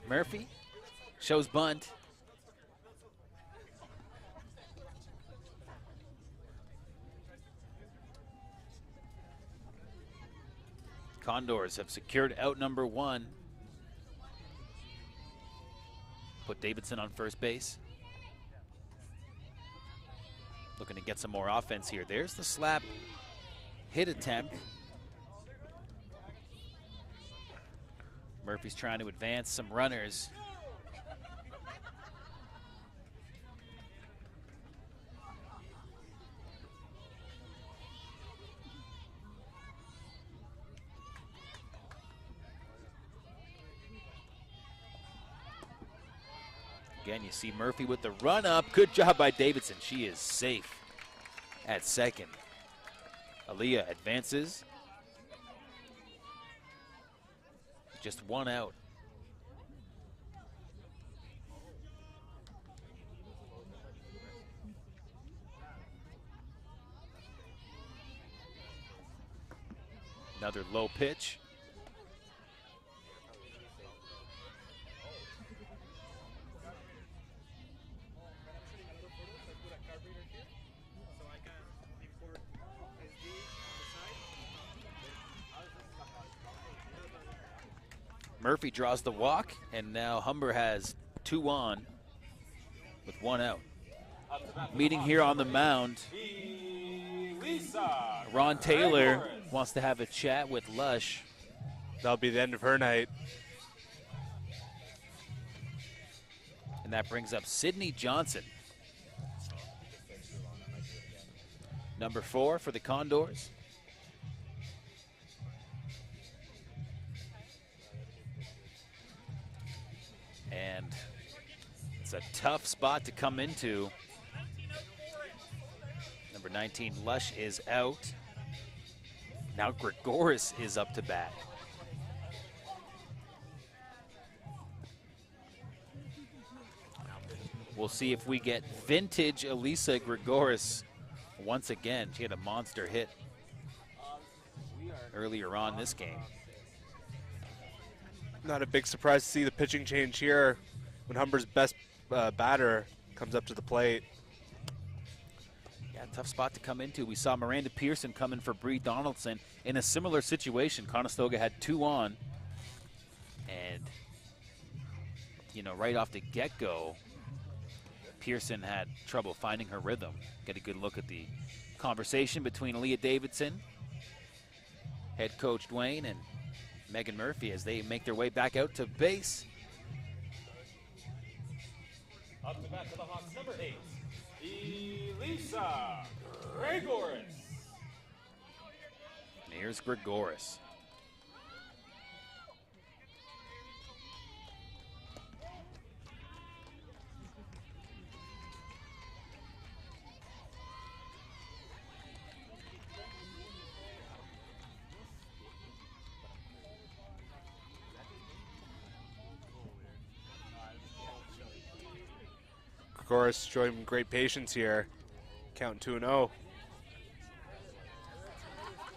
Murphy shows bunt. Condors have secured out number 1. Put Davidson on first base. Looking to get some more offense here. There's the slap hit attempt. Murphy's trying to advance some runners. Again, you see Murphy with the run up. Good job by Davidson. She is safe at second. Aaliyah advances. Just 1 out. Another low pitch. Murphy draws the walk, and now Humber has 2 on with 1 out. Meeting here on the mound, Ron Taylor wants to have a chat with Lush. That'll be the end of her night. And that brings up Sydney Johnson. Number 4 for the Condors. And it's a tough spot to come into. Number 19, Lush, is out. Now Gregoris is up to bat. We'll see if we get vintage Elisa Gregoris once again. She had a monster hit earlier on this game. Not a big surprise to see the pitching change here when Humber's best batter comes up to the plate. Yeah, tough spot to come into. We saw Miranda Pearson come in for Bree Donaldson in a similar situation. Conestoga had 2 on. And, you know, right off the get-go, Pearson had trouble finding her rhythm. Get a good look at the conversation between Aaliyah Davidson, head coach Dwayne, and Megan Murphy as they make their way back out to base. Up to bat for the Hawks, number 8, Elisa Gregoris. And here's Gregoris. Gregoris showing great patience here. Count 2-0.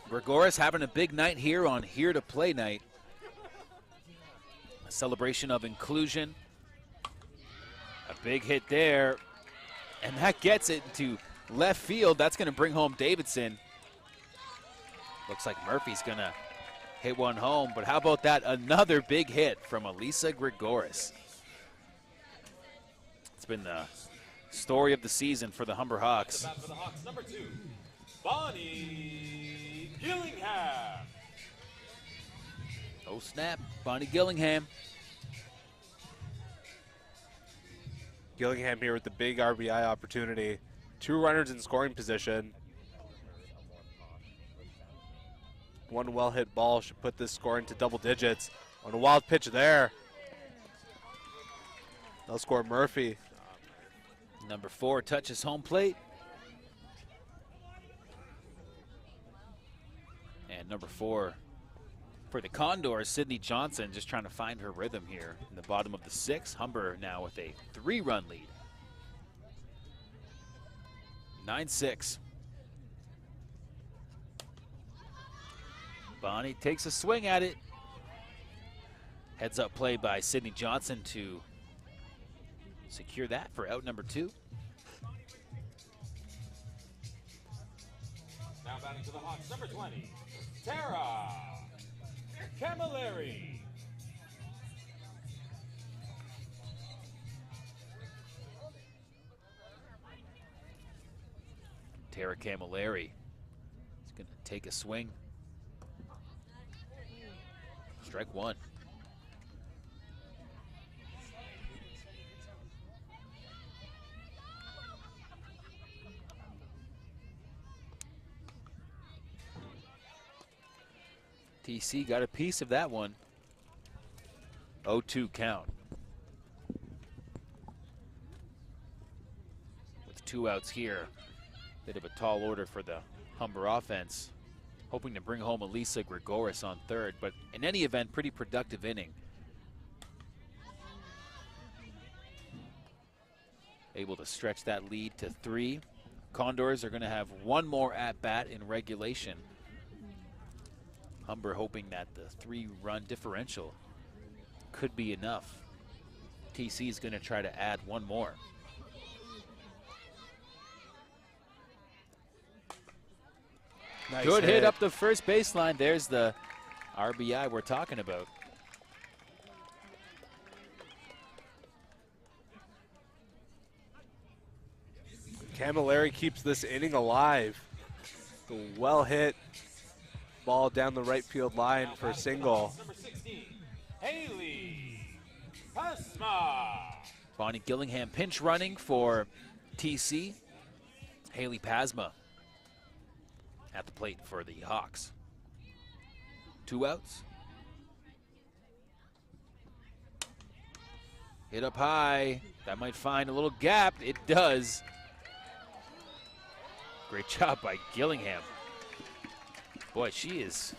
Gregoris having a big night here on Here to Play night. A celebration of inclusion. A big hit there. And that gets it to left field. That's going to bring home Davidson. Looks like Murphy's going to hit one home. But how about that? Another big hit from Elisa Gregoris. It's been the story of the season for the Humber Hawks. For the Hawks, number 2, Bonnie Gillingham. Oh snap, Bonnie Gillingham. Gillingham here with the big RBI opportunity. 2 runners in scoring position. One well-hit ball should put this score into double digits. On a wild pitch there. They'll score Murphy. Number 4 touches home plate. And number 4 for the Condors, Sydney Johnson, just trying to find her rhythm here in the bottom of the 6th. Humber now with a 3-run lead. 9-6. Bonnie takes a swing at it. Heads up play by Sydney Johnson to secure that for out number 2. Now batting to the Hawks, number 20, Tara Camilleri. Tara Camilleri is going to take a swing. Strike 1. TC got a piece of that one. 0-2 count. With 2 outs here. Bit of a tall order for the Humber offense. Hoping to bring home Elisa Gregoris on 3rd, but in any event, pretty productive inning. Able to stretch that lead to 3. Condors are going to have 1 more at-bat in regulation. Humber hoping that the 3-run differential could be enough. TC is going to try to add 1 more. Nice Good hit up the first baseline. There's the RBI we're talking about. Camilleri keeps this inning alive. The well hit ball down the right field line for a single. Number 16, Haley Pasma. Bonnie Gillingham pinch running for TC. Haley Pasma at the plate for the Hawks. 2 outs. Hit up high. That might find a little gap. It does. Great job by Gillingham. Boy, she is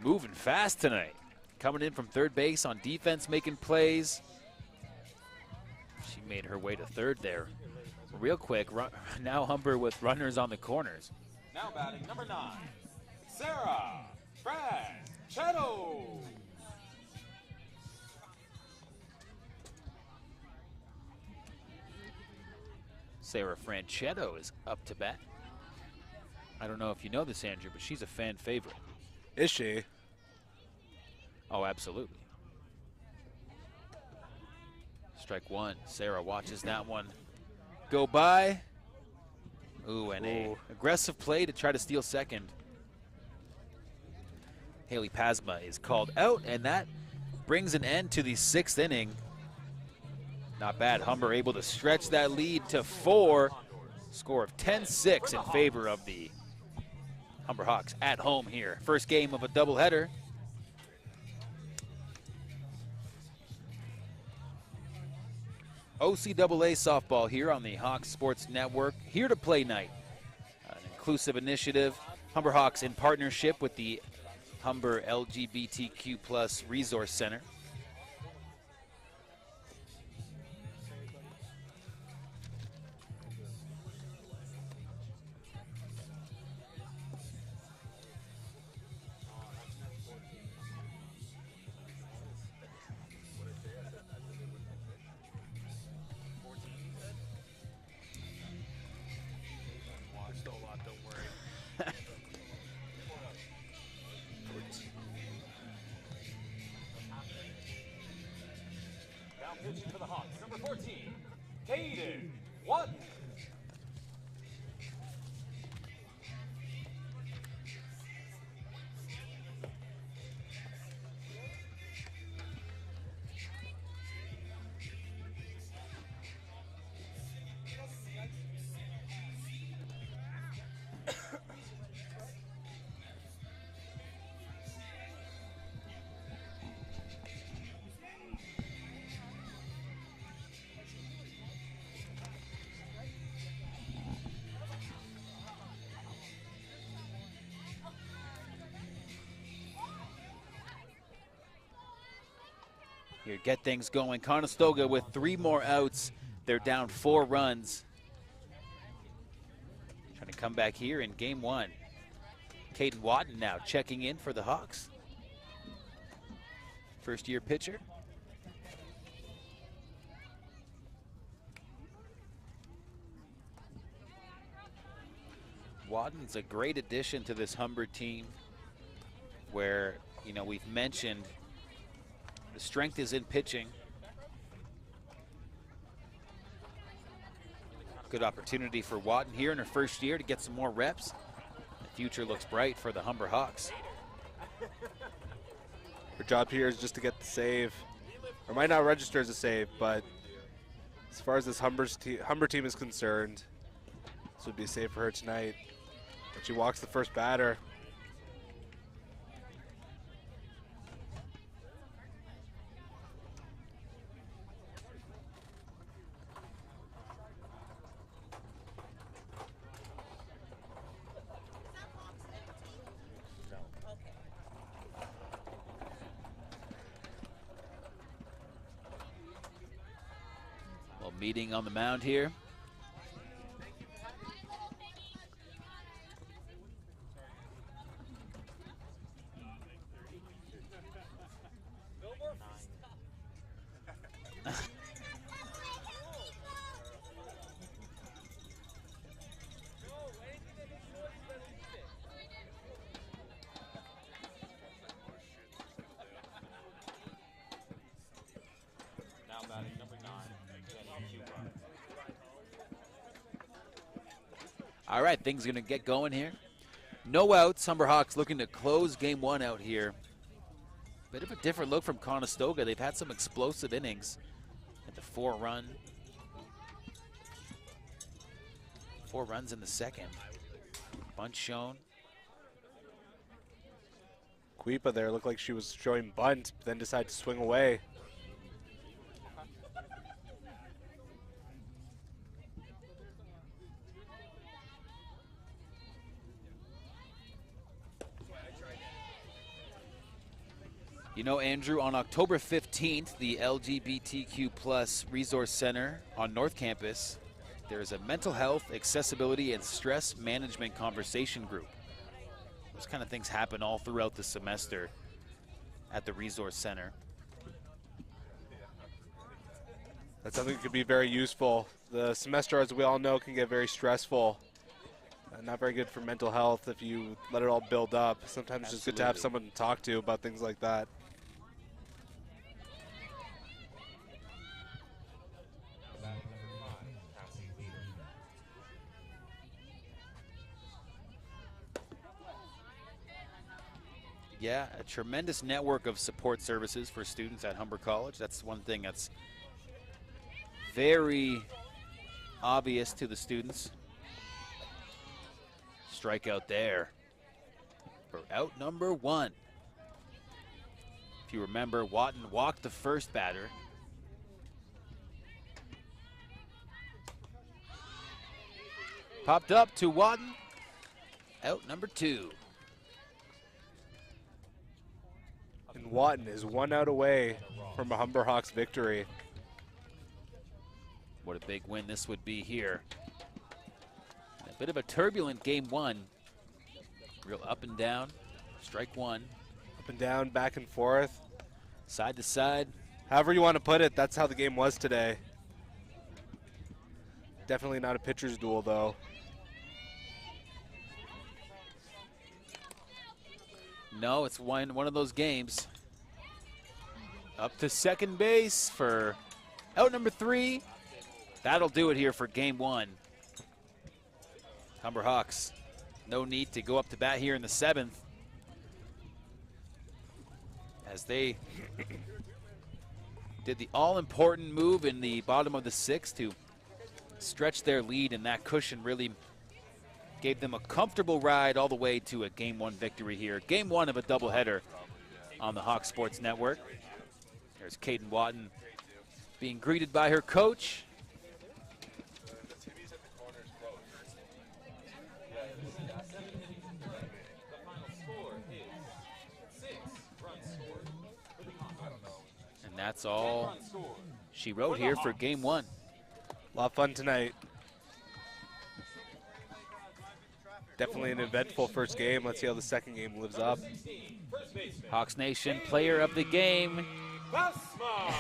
moving fast tonight. Coming in from third base on defense, making plays. She made her way to third there. Real quick, now Humber with runners on the corners. Now batting number 9, Sarah Franchetto. Sarah Franchetto is up to bat. I don't know if you know this, Andrew, but she's a fan favorite. Is she? Oh, absolutely. Strike 1. Sarah watches that one go by. Ooh, and a aggressive play to try to steal second. Haley Pasma is called out, and that brings an end to the 6th inning. Not bad. Humber able to stretch that lead to 4. Score of 10-6 in favor of the Humber Hawks at home here. First game of a doubleheader. OCAA softball here on the Hawks Sports Network. Here to play night. An inclusive initiative. Humber Hawks in partnership with the Humber LGBTQ+ Resource Center. Now pitching for the Hawks, number 14, Caden Watton. Here, get things going. Conestoga with 3 more outs. They're down 4 runs. Trying to come back here in game 1. Caden Watton now checking in for the Hawks. First-year pitcher. Watton's a great addition to this Humber team where, you know, we've mentioned the strength is in pitching. Good opportunity for Watton here in her first year to get some more reps. The future looks bright for the Humber Hawks. Her job here is just to get the save. Or might not register as a save, but as far as this Humber team is concerned, this would be a save for her tonight. But she walks the first batter. Meeting on the mound here. Now batting number 9, Jenny Cuba. All right, things are going to get going here. No outs. Humber Hawks looking to close game one out here. Bit of a different look from Conestoga. They've had some explosive innings at the 4 runs in the second. Bunt shown. Quipa there looked like she was showing bunt, but then decided to swing away. You know, Andrew, on October 15th, the LGBTQ plus Resource Center on North Campus, there is a mental health, accessibility, and stress management conversation group. Those kind of things happen all throughout the semester at the Resource Center. That's something that could be very useful. The semester, as we all know, can get very stressful. Not very good for mental health if you let it all build up. Sometimes it's just good to have someone to talk to about things like that. Yeah, a tremendous network of support services for students at Humber College. That's one thing that's very obvious to the students. Strikeout there for out number 1. If you remember, Watton walked the first batter. Popped up to Watton. Out number 2. And Watton is 1 out away from a Humber Hawks victory. What a big win this would be here. A bit of a turbulent game 1. Real up and down. Strike 1. Up and down, back and forth. Side to side. However you want to put it, that's how the game was today. Definitely not a pitcher's duel, though. No, it's one of those games. Up to second base for out number 3. That'll do it here for game 1. Humber Hawks, no need to go up to bat here in the 7th, as they did the all-important move in the bottom of the 6th to stretch their lead, and that cushion really gave them a comfortable ride all the way to a game 1 victory here. Game 1 of a doubleheader on the Hawks Sports Network. There's Caden Watton being greeted by her coach. And that's all she wrote here for game 1. A lot of fun tonight. Definitely an eventful first game. Let's see how the second game lives up. Hawks Nation player of the game,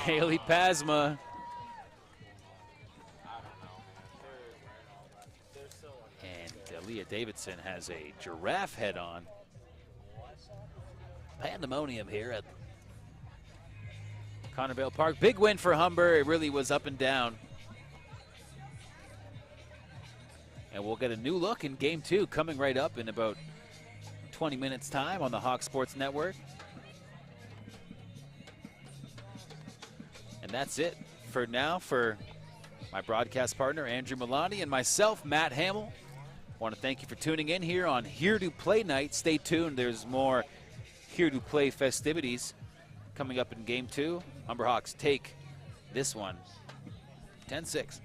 Haley Pasma. And Leah Davidson has a giraffe head on. Pandemonium here at Connervale Park. Big win for Humber. It really was up and down. And we'll get a new look in game 2 coming right up in about 20 minutes time on the Hawks Sports Network. And that's it for now for my broadcast partner, Andrew Milani, and myself, Matt Hamill. I want to thank you for tuning in here on Here to Play night. Stay tuned. There's more Here to Play festivities coming up in game 2. Humber Hawks take this one 10-6.